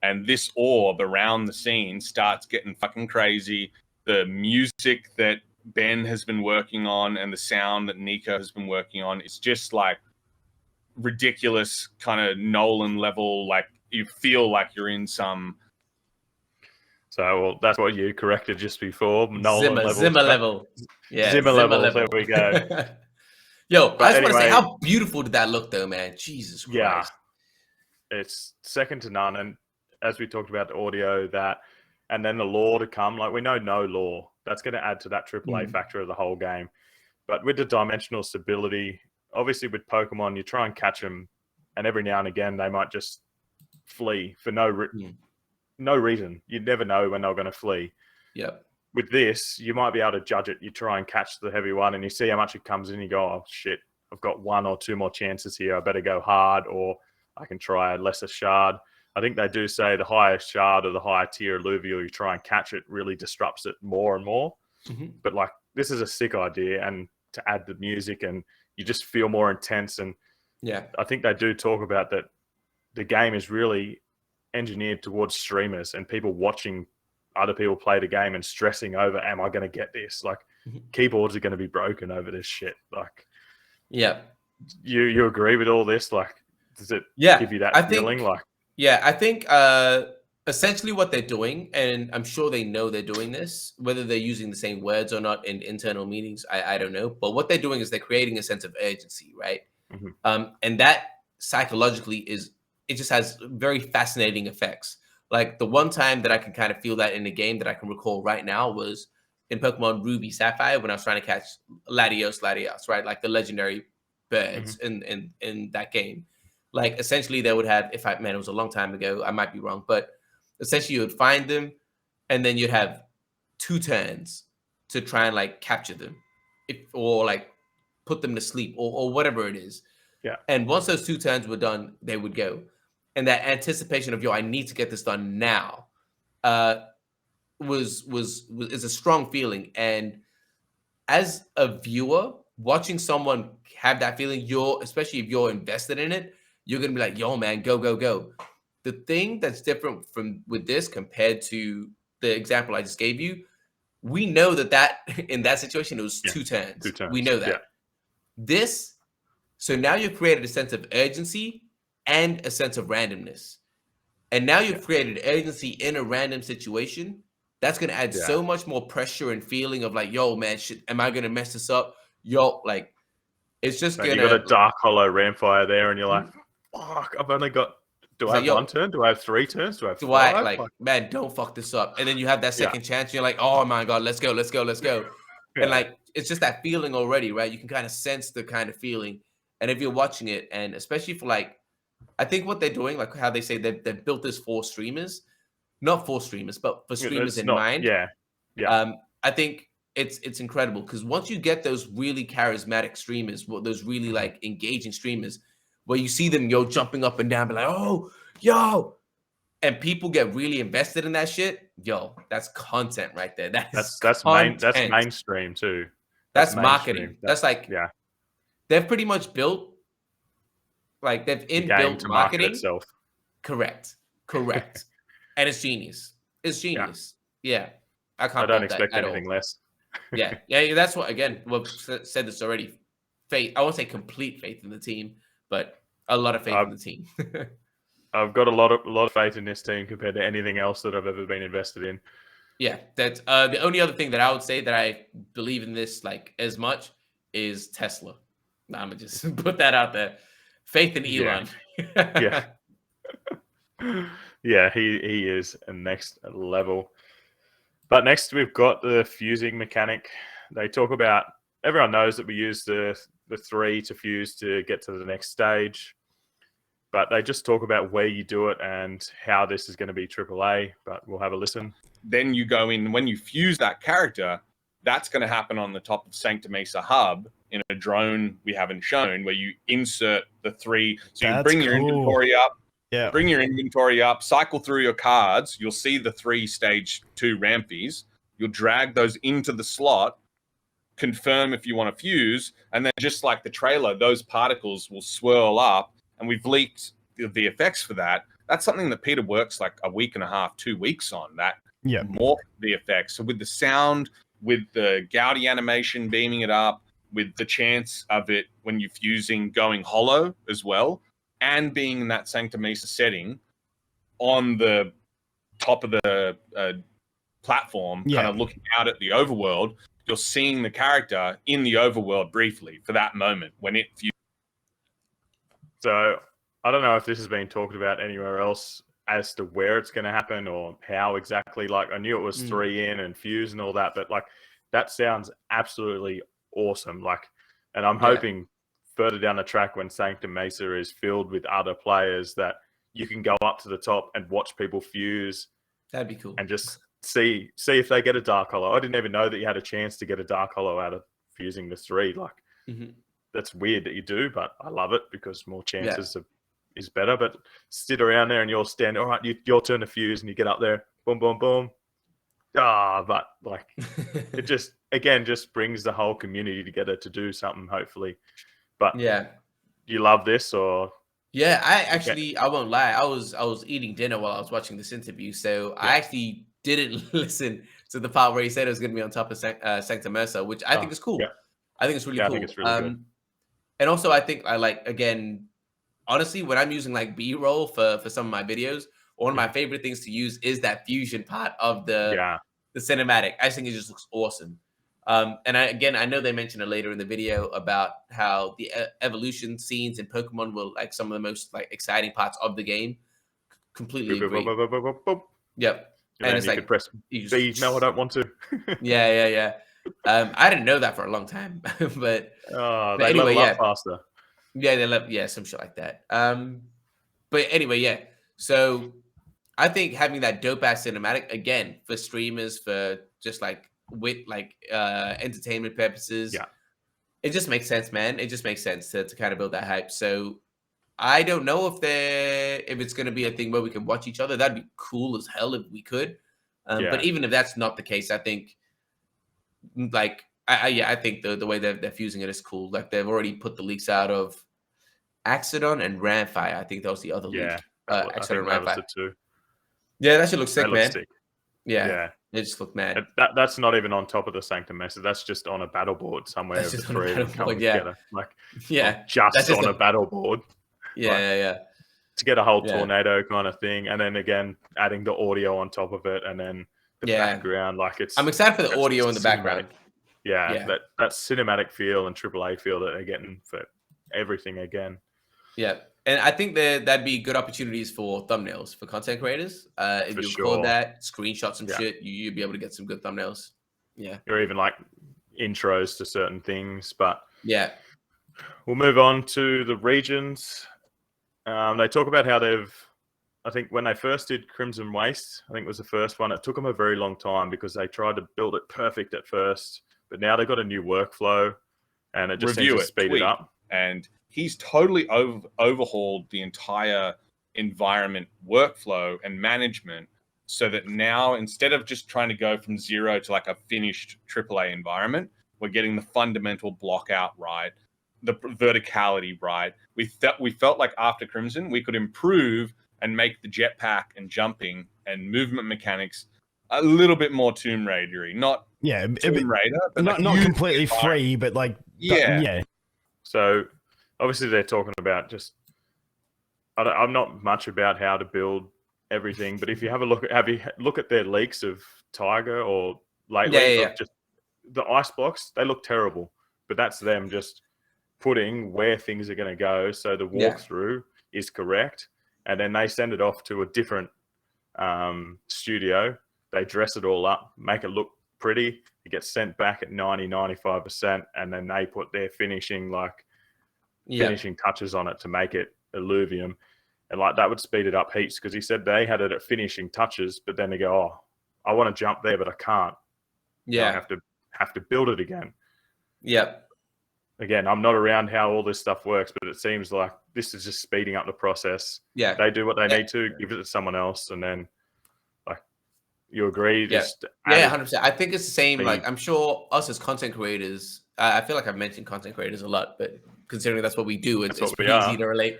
and this orb around the scene starts getting fucking crazy. The music that Ben has been working on and the sound that Nico has been working on, it's just like ridiculous kind of Nolan level. Like you feel like you're in some. So that's what you corrected just before. Nolan Zimmer level. Yeah, Zimmer level. There we go. Yo, I just want to say, how beautiful did that look, though, man? Jesus Christ. Yeah, it's second to none. And as we talked about the audio, that and then the lore to come. Like we know no lore. That's going to add to that AAA factor of the whole game. But with the dimensional stability, obviously with Pokemon, you try and catch them, and every now and again they might just flee for no reason. You never know when they're going to flee. Yep. With this, you might be able to judge it. You try and catch the heavy one, and you see how much it comes in. You go, oh shit, I've got 1 or 2 more chances here. I better go hard, or I can try a lesser shard. I think they do say the higher shard or the higher tier Illuvium, you try and catch it, really disrupts it more and more. But like, this is a sick idea, and to add the music, and you just feel more intense. And yeah, I think they do talk about that the game is really engineered towards streamers and people watching other people play the game and stressing over, am I going to get this? Like, keyboards are going to be broken over this shit. Like, yeah, you agree with all this? Like, does it give you that feeling? I think essentially what they're doing, and I'm sure they know they're doing this, whether they're using the same words or not in internal meetings, I don't know. But what they're doing is they're creating a sense of urgency, right? And that psychologically it just has very fascinating effects. Like the one time that I can kind of feel that in the game that I can recall right now was in Pokemon Ruby Sapphire when I was trying to catch Latios, right? Like the legendary birds in that game. Like essentially they would have, it was a long time ago, I might be wrong, but essentially you would find them and then you'd have 2 turns to try and like capture them or like put them to sleep or whatever it is. Yeah. And once those 2 turns were done, they would go. And that anticipation of, I need to get this done now, is a strong feeling. And as a viewer, watching someone have that feeling, especially if you're invested in it, you're gonna be like, yo, man, go, go, go. The thing that's different with this compared to the example I just gave you, we know that in that situation, it was 2 turns. 2 turns. We know that. So now you've created a sense of urgency and a sense of randomness. And now you've created urgency in a random situation. That's going to add so much more pressure and feeling of like, yo, man, shit, am I going to mess this up? Yo, like, it's just going to... You got a Dark Hollow Ramfire there, and you're like, fuck, I've only got... Do I have 1 turn? Do I have 3 turns? Do I have 5? Man, don't fuck this up. And then you have that second chance. And you're like, oh, my God, let's go. And like, it's just that feeling already, right? You can kind of sense the kind of feeling. And if you're watching it, and especially for like, I think what they're doing, like how they say they've built this for streamers, not for streamers, but for streamers in mind. I think it's incredible because once you get those really charismatic streamers, those really like engaging streamers, where you see them jumping up and down, be like, oh, yo, and people get really invested in that shit, that's content right there. That's mainstream too. That's marketing. That's like they've pretty much built. Like they've inbuilt marketing itself. Correct. And it's genius. Yeah. I don't expect anything less. yeah. That's what, again, we've said this already. Faith. I won't say complete faith in the team, but a lot of faith in the team. I've got a lot of faith in this team compared to anything else that I've ever been invested in. Yeah, that's the only other thing that I would say that I believe in this like as much is Tesla. I'm gonna just put that out there. Faith in Elon. Yeah, he is a next level. But next we've got the fusing mechanic. They talk about, everyone knows that we use the 3 to fuse to get to the next stage. But they just talk about where you do it and how this is going to be AAA. But we'll have a listen. Then you go in, when you fuse that character, that's going to happen on the top of Sancta Mesa Hub in a drone we haven't shown, where you insert the 3. So you bring your inventory up, bring your inventory up, cycle through your cards. You'll see the 3 stage 2 Rampies. You'll drag those into the slot, confirm if you want to fuse, and then just like the trailer, those particles will swirl up, and we've leaked the effects for that. That's something that Peter works like a week and a half, 2 weeks on, that morph the effects. So with the sound, with the Gaudi animation beaming it up, with the chance of it when you're fusing going hollow as well, and being in that Sancta Mesa setting on the top of the platform, kind of looking out at the overworld, you're seeing the character in the overworld briefly for that moment when it fuses. So I don't know if this has been talked about anywhere else as to where it's going to happen or how exactly. Like I knew it was 3 in and fuse and all that, but like that sounds absolutely awesome. Like, and I'm hoping further down the track when Sanctum Mesa is filled with other players that you can go up to the top and watch people fuse. That'd be cool. And just see if they get a Dark Hollow. I didn't even know that you had a chance to get a Dark Hollow out of fusing the 3. Like, that's weird that you do, but I love it because more chances is better. But sit around there and you're standing, all right, your turn to fuse, and you get up there, boom, boom, boom. But like, it just brings the whole community together to do something, hopefully. But you love this, or? Yeah, I won't lie. I was eating dinner while I was watching this interview, so I actually didn't listen to the part where he said it was going to be on top of Sanctum Mesa, which I think is cool. I think it's really cool. I think it's really good. And also, I think I like, again, honestly, when I'm using like B-roll for some of my videos, one of my favorite things to use is that fusion part of the cinematic. I think it just looks awesome. And I know they mentioned it later in the video about how the evolution scenes in Pokemon were like some of the most like exciting parts of the game. Completely agree. Yep. And it's like, could press B. No, I don't want to. Yeah. I didn't know that for a long time, but they anyway, level up faster. Yeah, they love some shit like that. But anyway, so I think having that dope ass cinematic again for streamers, for just like with like entertainment purposes, it just makes sense, man. It just makes sense to kind of build that hype. So I don't know if it's going to be a thing where we can watch each other. That'd be cool as hell if we could. But even if that's not the case, I think like I think the way they're fusing it is cool. Like they've already put the leaks out of Axodon and Ramfi. I think that was the other leak. Axodon and Ramfi. Yeah, that should look sick, man. Sick. Yeah, it just looked mad. That's not even on top of the Sanctum Mesa. That's just on a battle board somewhere. That's just the 3 of them coming together. Like, just on a battle board. Yeah. To get a whole tornado kind of thing, and then again adding the audio on top of it, and then the background. Like I'm excited for the audio in the background. Yeah, that cinematic feel and AAA feel that they're getting for everything again. Yeah. And I think that'd be good opportunities for thumbnails for content creators. If you record that, screenshot some shit, you'd be able to get some good thumbnails. Yeah. Or even like intros to certain things. But we'll move on to the regions. They talk about how I think when they first did Crimson Waste, I think it was the first one, it took them a very long time because they tried to build it perfect at first. But now they've got a new workflow and it just seems to speed it up. And he's totally overhauled the entire environment workflow and management so that now instead of just trying to go from 0 to like a finished AAA environment, we're getting the fundamental block out right, the verticality right. We felt like after Crimson, we could improve and make the jetpack and jumping and movement mechanics a little bit more Tomb Raider-y. Not Tomb Raider, but not completely free, but like So obviously they're talking about just. I'm not much about how to build everything, but if you have a look at their leaks of Tiger or lately, just the ice blocks, they look terrible. But that's them just putting where things are going to go, so the walkthrough is correct, and then they send it off to a different studio. They dress it all up, make it look pretty. It gets sent back at 90-95%, and then they put their finishing touches on it to make it Illuvium, and like that would speed it up heaps because he said they had it at finishing touches, but then they go, oh, I want to jump there, but I can't. I have to build it again. Again, I'm not around how all this stuff works, but it seems like this is just speeding up the process. They do what they need to, give it to someone else, and then like you agree. 100%. I think it's the same. Speed. Like I'm sure us as content creators, I feel like I've mentioned content creators a lot, but considering that's what we do, it's pretty easy to relate.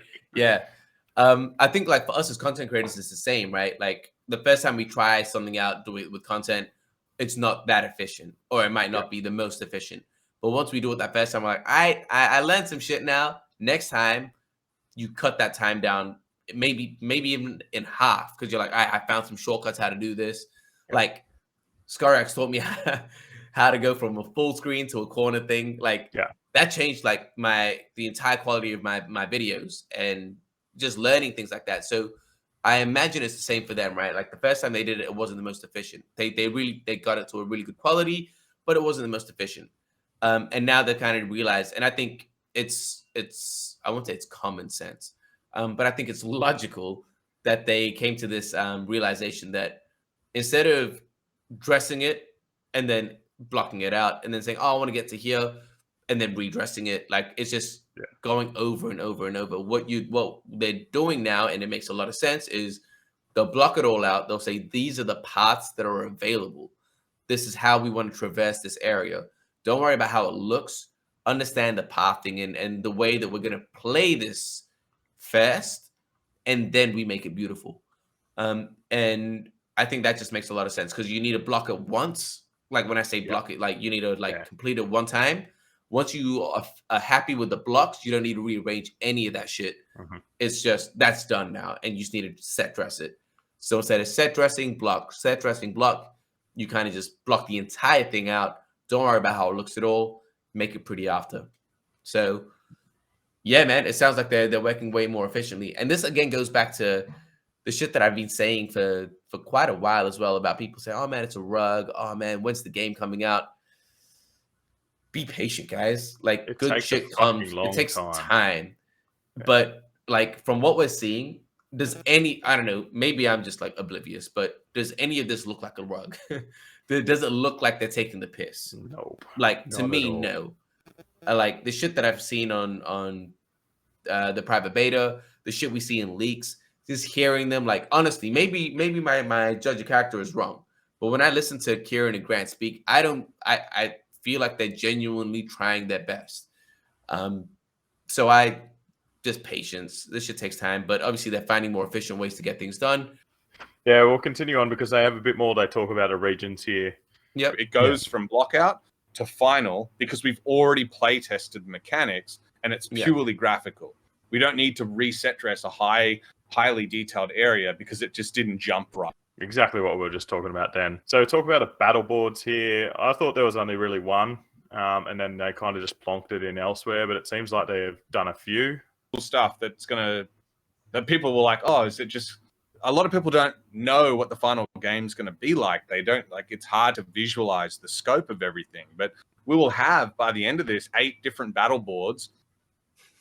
I think like for us as content creators, it's the same, right? Like the first time we try something out, do it with content, it's not that efficient, or it might not be the most efficient. But once we do it that first time, we're like, I learned some shit now. Next time, you cut that time down, maybe even in half, because you're like, I found some shortcuts how to do this. Like Scarx taught me how to go from a full screen to a corner thing. Like that changed like the entire quality of my videos and just learning things like that. So I imagine it's the same for them, right? Like the first time they did it, it wasn't the most efficient. They got it to a really good quality, but it wasn't the most efficient. And now they kind of realized, and I think it's I won't say it's common sense, but I think it's logical that they came to this realization that instead of dressing it and then blocking it out and then saying, oh, I want to get to here and then redressing it, like it's just going over and over and over. What they're doing now, and it makes a lot of sense, is they'll block it all out. They'll say, these are the paths that are available. This is how we want to traverse this area. Don't worry about how it looks. Understand the pathing and the way that we're going to play this first, and then we make it beautiful. And I think that just makes a lot of sense, because you need to block it once. Like when I say block it, like you need to complete it one time. Once you are happy with the blocks, you don't need to rearrange any of that shit. It's just, that's done now, and you just need to set dress it. So instead of set dressing, block, you kind of just block the entire thing out. Don't worry about how it looks at all. Make it pretty after. So yeah, man, it sounds like they're working way more efficiently. And this again goes back to the shit that I've been saying for quite a while as well, about people saying, oh man, it's a rug. Oh man, when's the game coming out? Be patient, guys. Like, it good shit comes. It takes time. Yeah. But like from what we're seeing, does any, I don't know, maybe I'm just like oblivious, but does any of this look like a rug? Does it look like they're taking the piss? Nope. Like, to me, no. Like the shit that I've seen on the private beta, the shit we see in leaks, just hearing them, like, honestly, maybe my judge of character is wrong, but when I listen to Kieran and Grant speak, I feel like they're genuinely trying their best. So I just patience. This shit takes time, but obviously they're finding more efficient ways to get things done. Yeah, we'll continue on because they have a bit more. They talk about regions here. Yep. It goes from blockout to final because we've already play tested mechanics and it's purely graphical. We don't need to reset dress a highly detailed area because it just didn't jump right. Exactly what we were just talking about then. So talk about the battle boards here. I thought there was only really one, and then they kind of just plonked it in elsewhere, but it seems like they've done a few. Stuff that people were like, oh, is it just... A lot of people don't know what the final game's going to be like. They don't, like, it's hard to visualize the scope of everything, but we will have, by the end of this, 8 different battle boards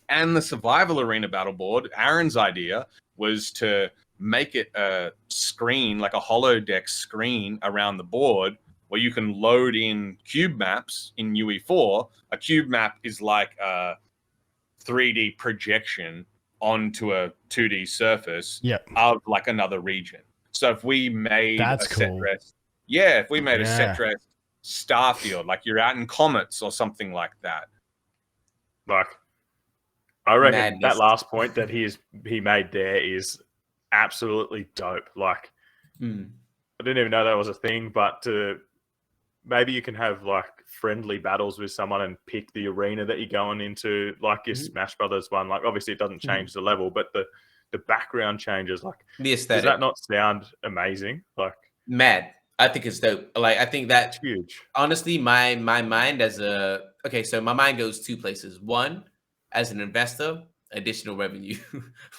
and the survival arena battle board. Aaron's idea was to make it a screen, like a holodeck screen around the board where you can load in cube maps in UE4. A cube map is like a 3D projection onto a 2D surface of like another region. So if we made set dress, if we made a set dress Starfield, like you're out in Comets or something like that. Like, I reckon that last point that he made there is absolutely dope. Like, I didn't even know that was a thing, but maybe you can have like friendly battles with someone and pick the arena that you're going into, like your Smash Brothers one. Like, obviously it doesn't change the level, but the background changes. Like, the aesthetic. Does that not sound amazing? Like, mad. I think it's dope. Like, I think that's huge. Honestly, my mind so my mind goes 2 places. One, as an investor, additional revenue.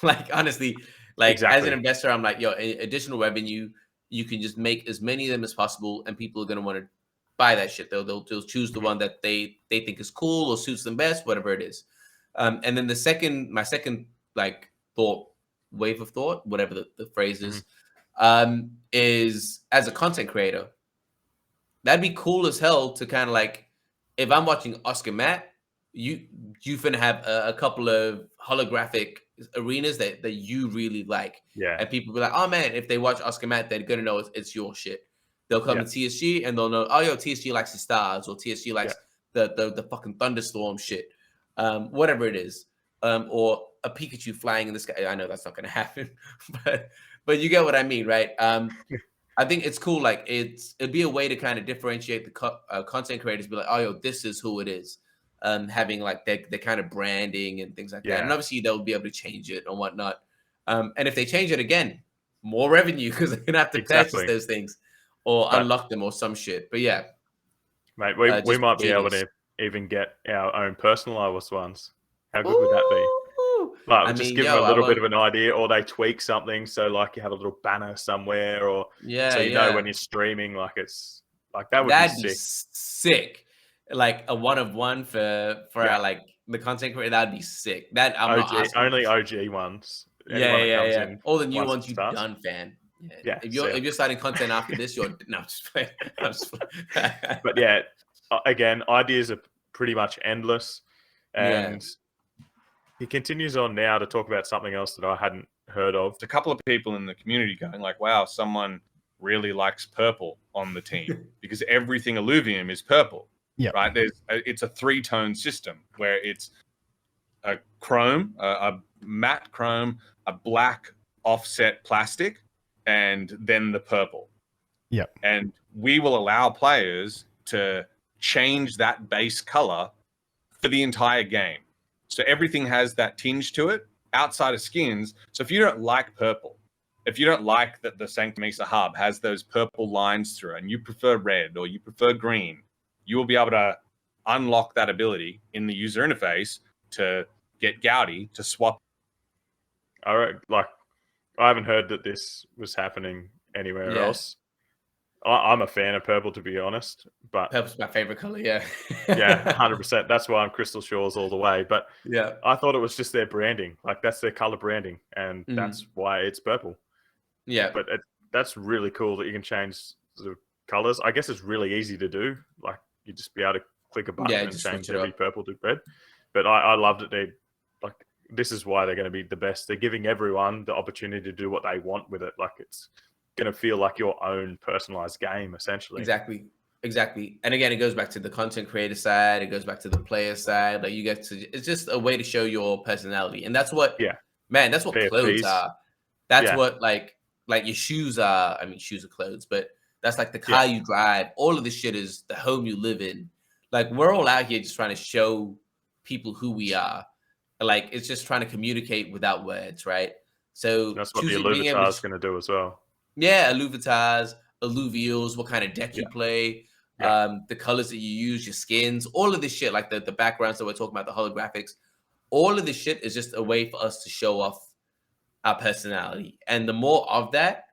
Like, honestly, like as an investor, I'm like, yo, additional revenue. You can just make as many of them as possible, and people are gonna want to buy that shit. They'll choose the one that they think is cool or suits them best, whatever it is. And then my second like wave of thought, whatever the phrase is as a content creator, that'd be cool as hell to kind of like, if I'm watching Oscar Matt, you finna have a couple of holographic arenas that you really like. Yeah. And people be like, oh man, if they watch Oscar Matt, they're gonna know it's your shit. They'll come to TSG and they'll know, oh yo, TSG likes the stars, or TSG likes the fucking thunderstorm shit. Whatever it is. Or a Pikachu flying in the sky. I know that's not gonna happen, but you get what I mean, right? I think it's cool. Like, it'd be a way to kind of differentiate the content creators. Be like, oh, yo, this is who it is. Having like their kind of branding and things like that. And obviously they'll be able to change it and whatnot. And if they change it again, more revenue because they're gonna have to purchase those things or unlock them or some shit. But yeah, mate, we might be able to even get our own personalized ones. How good would that be? Like, I just mean, give them yo, a I little bit won't. of an idea, or they tweak something. So like you have a little banner somewhere, or Yeah, so you know when yeah. you're streaming, like it's like that would be That'd be sick. sick. Like a one of one for Yeah. like the content creator. That'd be sick. That I'm not OG, asking. only OG ones. Yeah, Anyone that yeah, comes yeah. in All the new once ones it you've starts. done, fan. Yeah. Yeah. If So, you're starting content after this, you're no. I'm just playing. I'm just playing. but yeah, again, ideas are pretty much endless, Yeah. and he continues on now to talk about something else that I hadn't heard of. A couple of people in the community going like, wow, someone really likes purple on the team because everything Illuvium is purple. Yeah. Right. It's a 3-tone system where it's a chrome, a matte chrome, a black offset plastic, and then the purple. Yeah. And we will allow players to change that base color for the entire game. So everything has that tinge to it outside of skins. So if you don't like purple, if you don't like that the Sanctum Mesa hub has those purple lines through it, and you prefer red or you prefer green, you will be able to unlock that ability in the user interface to get Gaudi to swap. I haven't heard that this was happening anywhere else. I'm a fan of purple, to be honest, but Purple's my favorite color. Yeah. yeah, 100%. That's why I'm Crystal Shores all the way. But Yeah. I thought it was just their branding, like that's their color branding, and that's why it's purple. Yeah. But that's really cool that you can change the colors. I guess it's really easy to do. Like you just be able to click a button and change every purple to red. But I loved it. They like this is why they're going to be the best. They're giving everyone the opportunity to do what they want with it. Like it's going to feel like your own personalized game, essentially. Exactly. And again, it goes back to the content creator side. It goes back to the player side. Like you get to, it's just a way to show your personality, and that's what, man, that's what clothes are. That's what like your shoes are. I mean, shoes are clothes, but that's like the car you drive. All of this shit is the home you live in. Like we're all out here just trying to show people who we are. Like it's just trying to communicate without words, right? So that's what the Illuvitar is going to do as well. Yeah, Illuvitars, alluvials, what kind of deck you play, the colors that you use, your skins, all of this shit, like the backgrounds that we're talking about, the holographics, all of this shit is just a way for us to show off our personality. And the more of that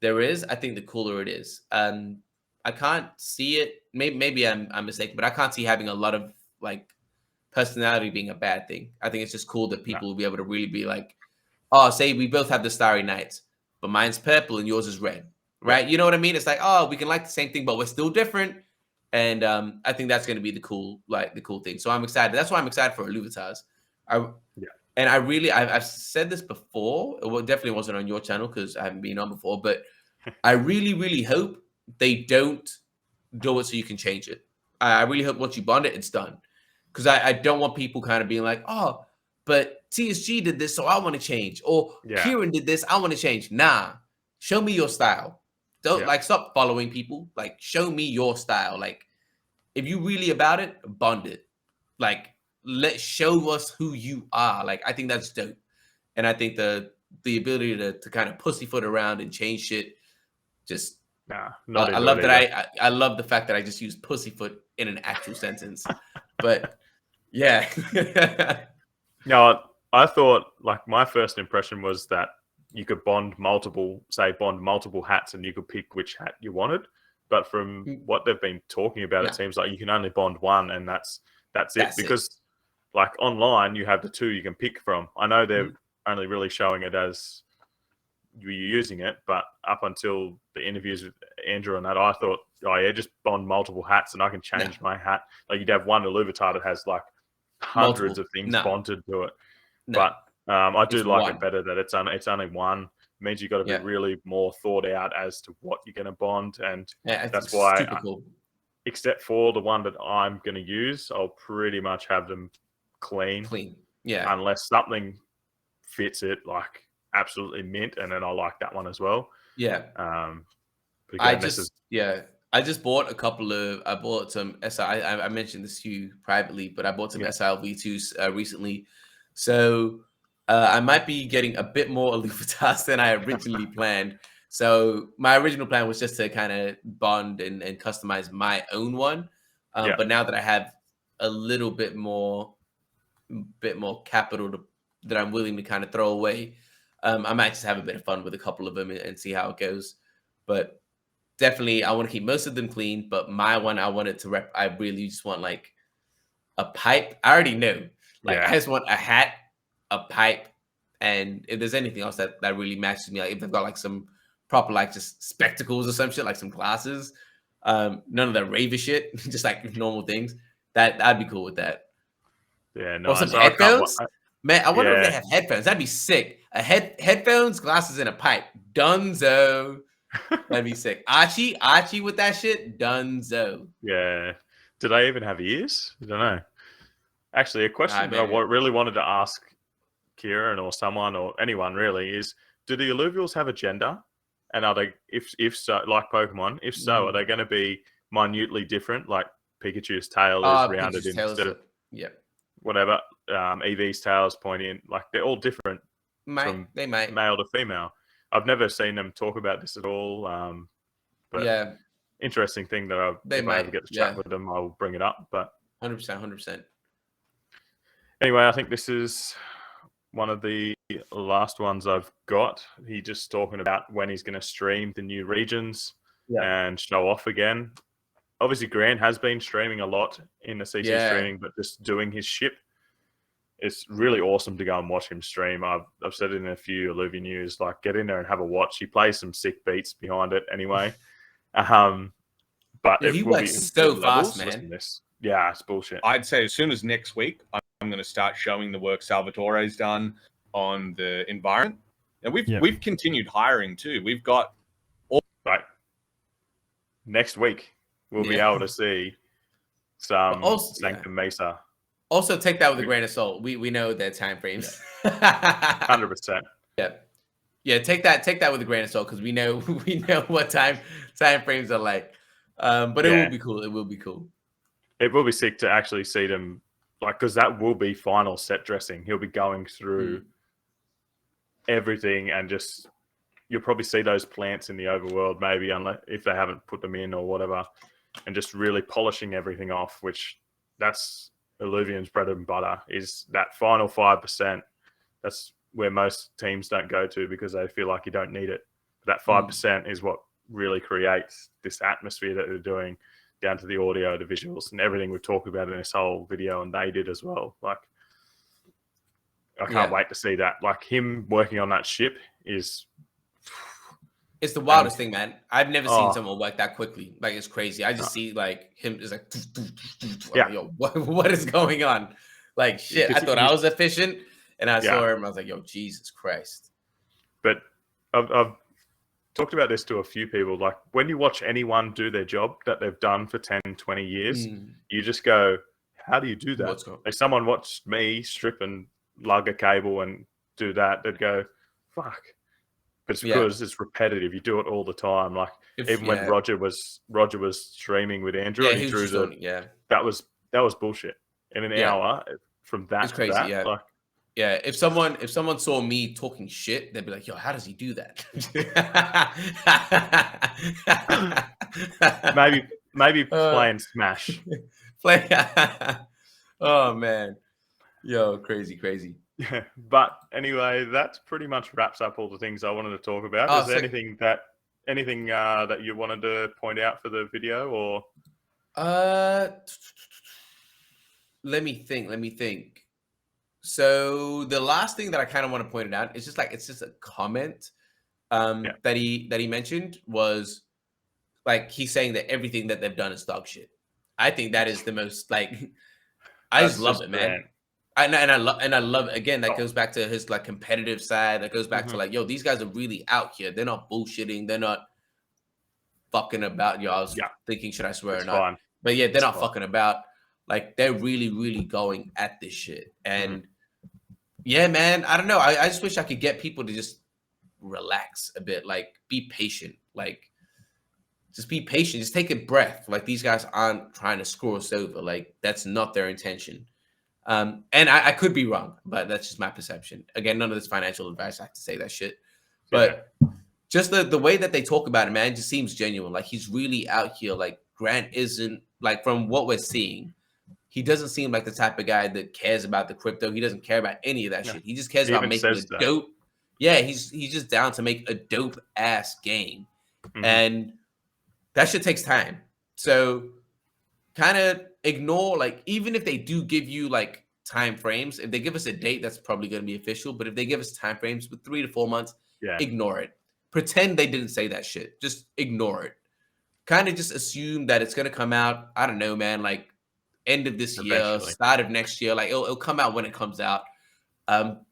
there is, I think the cooler it is. I can't see it. Maybe I'm mistaken, but I can't see having a lot of like personality being a bad thing. I think it's just cool that people will be able to really be like, oh, say we both have the Starry Nights, but mine's purple and yours is red, right? You know what I mean? It's like, oh, we can like the same thing, but we're still different. And I think that's going to be the cool thing. So I'm excited. That's why I'm excited for Illuvitars. And I really, I've said this before. It definitely wasn't on your channel because I haven't been on before, but I really, really hope they don't do it so you can change it. I really hope once you bond it, it's done. Because I don't want people kind of being like, oh, but TSG did this, so I want to change. Or Kieran did this, I want to change. Nah, show me your style. Don't like stop following people. Like, show me your style. Like, if you really about it, bond it. Like, show us who you are. Like, I think that's dope. And I think the ability to kind of pussyfoot around and change shit, just I love that. I love the fact that I just used pussyfoot in an actual sentence. But yeah. No, I thought like my first impression was that you could bond multiple hats and you could pick which hat you wanted. But from what they've been talking about, it seems like you can only bond one, and that's it. Because like online, you have the two you can pick from. I know they're only really showing it as you're using it, but up until the interviews with Andrew and that, I thought, oh yeah, just bond multiple hats and I can change my hat. Like you'd have one Illuvitar that has like hundreds of things bonded to it. But I do like it better that it's only one. It means you've got to be really more thought out as to what you're going to bond, and that's why except for the one that I'm going to use, I'll pretty much have them clean, unless something fits it like absolutely mint, and then I like that one as well. I just bought I bought some I mentioned this to you privately, but I bought some SLV2s recently. So I might be getting a bit more Illuvitars than I originally planned. So my original plan was just to kind of bond and customize my own one. But now that I have a little bit more capital to that I'm willing to kind of throw away. I might just have a bit of fun with a couple of them and see how it goes. But definitely, I want to keep most of them clean. But my one, I wanted to rep. I really just want like a pipe. I already know. Like I just want a hat, a pipe, and if there's anything else that really matches me, like if they've got like some proper like just spectacles or some shit, like some glasses, none of that raver shit, just like normal things. I'd be cool with that. Yeah, Or some nice. headphones. Man, I wonder if they have headphones. That'd be sick. Headphones, glasses, and a pipe. Dunzo. That'd be sick. Archie with that shit. Dunzo. Yeah. Do they even have ears? I don't know. Actually, a question that I really wanted to ask Kieran or someone or anyone really is: do the Illuvials have a gender? And are they, if so, like Pokemon? If so, are they going to be minutely different? Like Pikachu's tail is rounded instead of whatever. Eevee's tails pointing, like they're all different from male to female. I've never seen them talk about this at all. But interesting thing that if I ever get to chat with them, I'll bring it up. But 100%. Anyway, I think this is one of the last ones I've got. He's just talking about when he's going to stream the new regions and show off again. Obviously, Grant has been streaming a lot in the CC streaming, but just doing his ship. It's really awesome to go and watch him stream. I've said it in a few Illuvium news, like get in there and have a watch. He plays some sick beats behind it anyway. But he works so fast, man. Yeah, it's bullshit. I'd say as soon as next week, I'm going to start showing the work Salvatore's done on the environment. And we've continued hiring too. We've got next week we'll be able to see some Sanctum Mesa. Also, take that with a grain of salt. We know their time frames. 100%. Yeah. Take that with a grain of salt because we know what time frames are like. But it will be cool. It will be cool. It will be sick to actually see them, like, because that will be final set dressing. He'll be going through everything, and just you'll probably see those plants in the overworld, maybe, unless if they haven't put them in or whatever, and just really polishing everything off. Which that's Illuvium's bread and butter, is that final 5%. That's where most teams don't go to because they feel like you don't need it. But that 5% is what really creates this atmosphere that they're doing, down to the audio, the visuals, and everything we've talked about in this whole video, and they did as well. Like, I can't wait to see that. Like, him working on that ship is... It's the wildest thing, man. I've never seen someone work that quickly. Like, it's crazy. I just see, like, him just like... Like, yo, what is going on? Like, shit, I thought I was efficient, and I saw him, I was like, yo, Jesus Christ. But I've talked about this to a few people. Like, when you watch anyone do their job that they've done for 10, 20 years, you just go, how do you do that? If someone watched me strip and lug a cable and do that, they'd go, fuck. But it's because it's repetitive. You do it all the time. Like, even when Roger was streaming with Andrew, and he drew that was bullshit. In an hour from that it's crazy, to that, like, if someone saw me talking shit, they'd be like, yo, how does he do that? maybe playing Smash. Oh man. Yo, crazy. Yeah, but anyway, that pretty much wraps up all the things I wanted to talk about. Is there anything that you wanted to point out for the video, or? Let me think. So the last thing that I kind of want to point out is it's just a comment that he mentioned was like, he's saying that everything that they've done is dog shit. I think that is the most like, I just love it, man. And I love it. Again, that goes back to his like competitive side. That goes back to like, yo, these guys are really out here. They're not bullshitting. They're not fucking about. Yo, I was thinking, should I swear or not? Fine. But yeah, they're not fucking about. Like, they're really, really going at this shit. And yeah, man, I don't know. I just wish I could get people to just relax a bit. Like, be patient. Like, just be patient. Just take a breath. Like, these guys aren't trying to screw us over. Like, that's not their intention. And I could be wrong, but that's just my perception. Again, none of this financial advice. I have to say that shit. But just the way that they talk about it, man, just seems genuine. Like, he's really out here. Like, Grant isn't, like, from what we're seeing, he doesn't seem like the type of guy that cares about the crypto. He doesn't care about any of that shit. He just cares He about even making a says that. dope. Yeah, he's just down to make a dope ass game, and that shit takes time. So kind of ignore, like, even if they do give you like time frames, if they give us a date, that's probably going to be official. But if they give us time frames with 3 to 4 months, ignore it. Pretend they didn't say that shit. Just ignore it. Kind of just assume that it's going to come out. I don't know, man. Like end of this year, start of next year. Like it'll come out when it comes out. But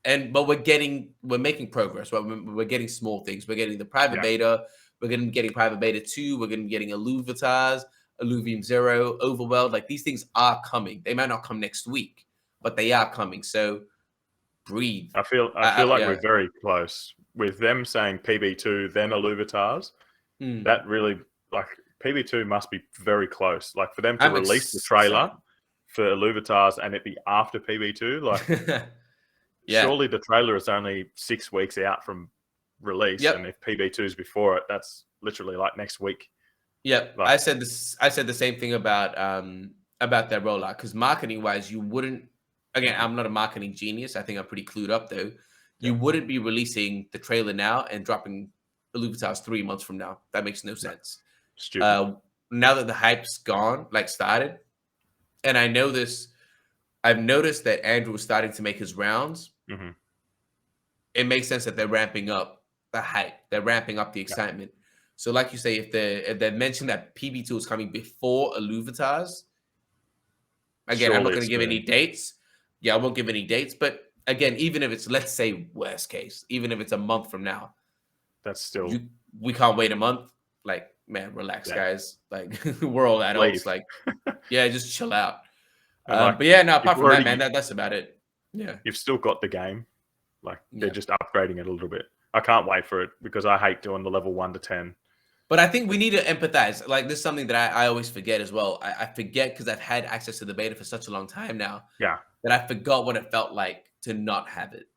we're making progress. Right? We're getting small things. We're getting the private beta. We're going to be getting private beta 2. We're going to be getting Illuvium 0, Overworld. Like these things are coming. They might not come next week, but they are coming. So breathe. I feel like we're very close with them saying PB2, then Illuvium. That really, like, PB2 must be very close. Like for them to release the trailer for Illuvium and it be after PB2, like surely the trailer is only 6 weeks out from release, and if PB2 is before it, that's literally like next week. Yep, like, I said the same thing about their rollout, because marketing wise, you wouldn't. Again, I'm not a marketing genius. I think I'm pretty clued up though. You wouldn't be releasing the trailer now and dropping Illuvium 3 months from now. That makes no sense. Stupid. Now that the hype's gone, like started, and I've noticed that Andrew was starting to make his rounds. It makes sense that they're ramping up the hype. They're ramping up the excitement. So, like you say, if they mention that PB2 is coming before Illuvium, again, I'm not going to give any dates. Yeah, I won't give any dates. But again, even if it's, let's say, worst case, even if it's a month from now, that's still we can't wait a month. Like, man, relax, guys. Like, we're all adults. Like, just chill out. But yeah, no, apart from that, man, that's about it. Yeah, you've still got the game. Like they're just upgrading it a little bit. I can't wait for it because I hate doing the level 1 to 10. But I think we need to empathize. Like, this is something that I always forget as well. I forget because I've had access to the beta for such a long time now. Yeah. That I forgot what it felt like to not have it.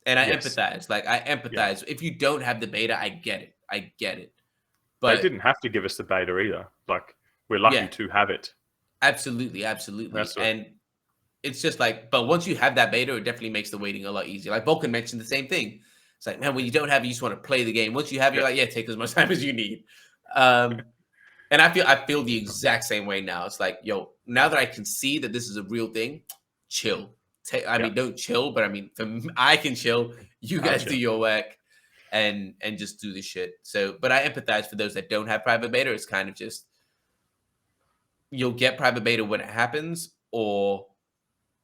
And I empathize. Like, I empathize. If you don't have the beta, I get it. But they didn't have to give us the beta either. Like, we're lucky to have it. Absolutely. And it's just like, but once you have that beta, it definitely makes the waiting a lot easier. Like Volkins mentioned the same thing. It's like, man, when you don't have it, you just want to play the game. Once you have it, you're like, take as much time as you need. And I feel the exact same way now. It's like, yo, now that I can see that this is a real thing, chill. I mean, don't chill, but I mean, I can chill. You guys do your work and just do this shit. So, but I empathize for those that don't have private beta. It's kind of just, you'll get private beta when it happens, or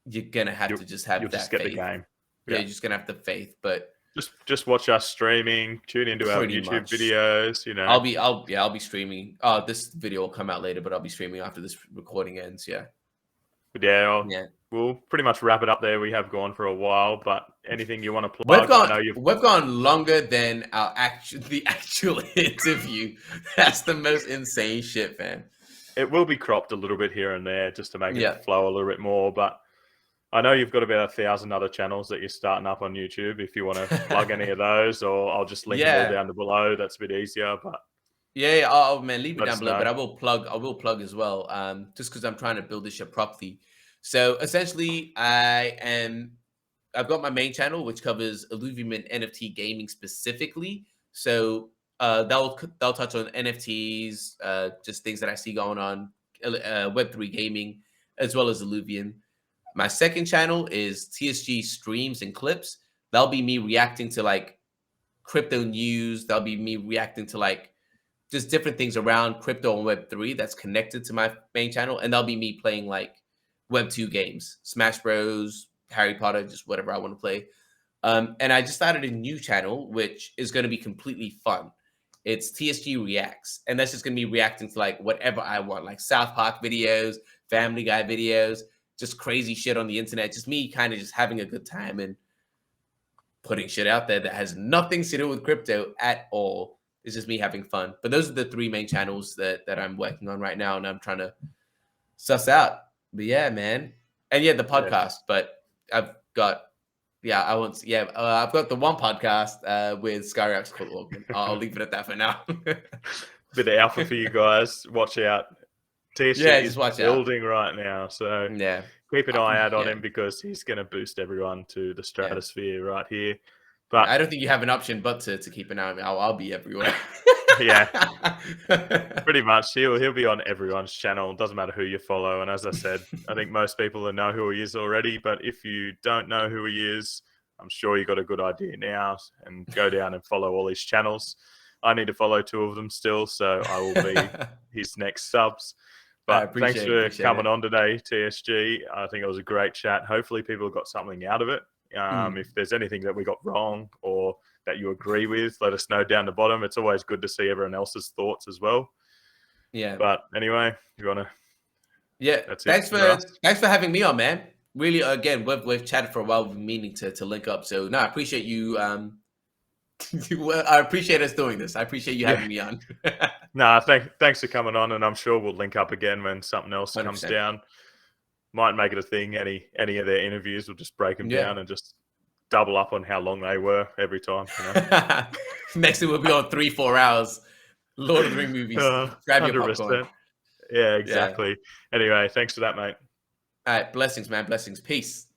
you're gonna have to just have that just get faith. The game. Yeah, you're just gonna have the faith. But just watch us streaming, tune into our YouTube videos. You know, I'll be streaming. This video will come out later, but I'll be streaming after this recording ends. Yeah. But we'll pretty much wrap it up there. We have gone for a while, but anything you want to plug? We've gone longer than the actual interview. That's the most insane shit, man. It will be cropped a little bit here and there just to make it flow a little bit more, but I know you've got about 1,000 other channels that you're starting up on YouTube. If you want to plug any of those, or I'll just link them all down below. That's a bit easier, but oh man, leave it down below. But I will plug as well. Just because I'm trying to build this shit properly. So essentially, I've got my main channel which covers Illuvium and NFT gaming specifically. So they'll touch on NFTs, just things that I see going on, Web3 gaming, as well as Illuvium. My second channel is TSG Streams and Clips. That'll be me reacting to like crypto news. That'll be me reacting to like just different things around crypto and Web3 that's connected to my main channel. And that'll be me playing like Web2 games, Smash Bros, Harry Potter, just whatever I want to play. And I just started a new channel, which is going to be completely fun. It's TSG Reacts. And that's just going to be reacting to like whatever I want, like South Park videos, Family Guy videos, just crazy shit on the internet. Just me kind of just having a good time and putting shit out there that has nothing to do with crypto at all. It's just me having fun. But those are the 3 main channels that I'm working on right now, and I'm trying to suss out. But yeah, man. And the podcast. But I've got I've got the one podcast with Skyraps called Volkins. I'll leave it at that for now. Bit of alpha for you guys. Watch out. TSG Yeah, is just watch out. building right now, so Yeah. keep an eye out on Yeah. him because he's going to boost everyone to the stratosphere right here. But I don't think you have an option but to keep an eye on me. I'll be everywhere. Yeah, pretty much. He'll be on everyone's channel. Doesn't matter who you follow. And as I said, I think most people know who he is already. But if you don't know who he is, I'm sure you got a good idea now. And go down and follow all his channels. I need to follow 2 of them still, so I will be his next subs. But thanks for coming on today, TSG. I think it was a great chat. Hopefully people got something out of it. If there's anything that we got wrong or that you agree with, let us know down the bottom. It's always good to see everyone else's thoughts as well. Yeah. But anyway, you want to? Yeah. Thanks for having me on, man. Really, again, we've chatted for a while, meaning to link up. So no, I appreciate you. I appreciate us doing this. I appreciate you having me on. Thanks for coming on, and I'm sure we'll link up again when something else 100%. comes down. Might make it a thing. Any of their interviews, we'll just break them down and just double up on how long they were every time. You know? Next thing we'll be on 3-4 hours. Lord of the Ring movies. Grab your 100%. popcorn. Yeah, exactly. Anyway, thanks for that, mate. All right, blessings, man. Blessings. Peace.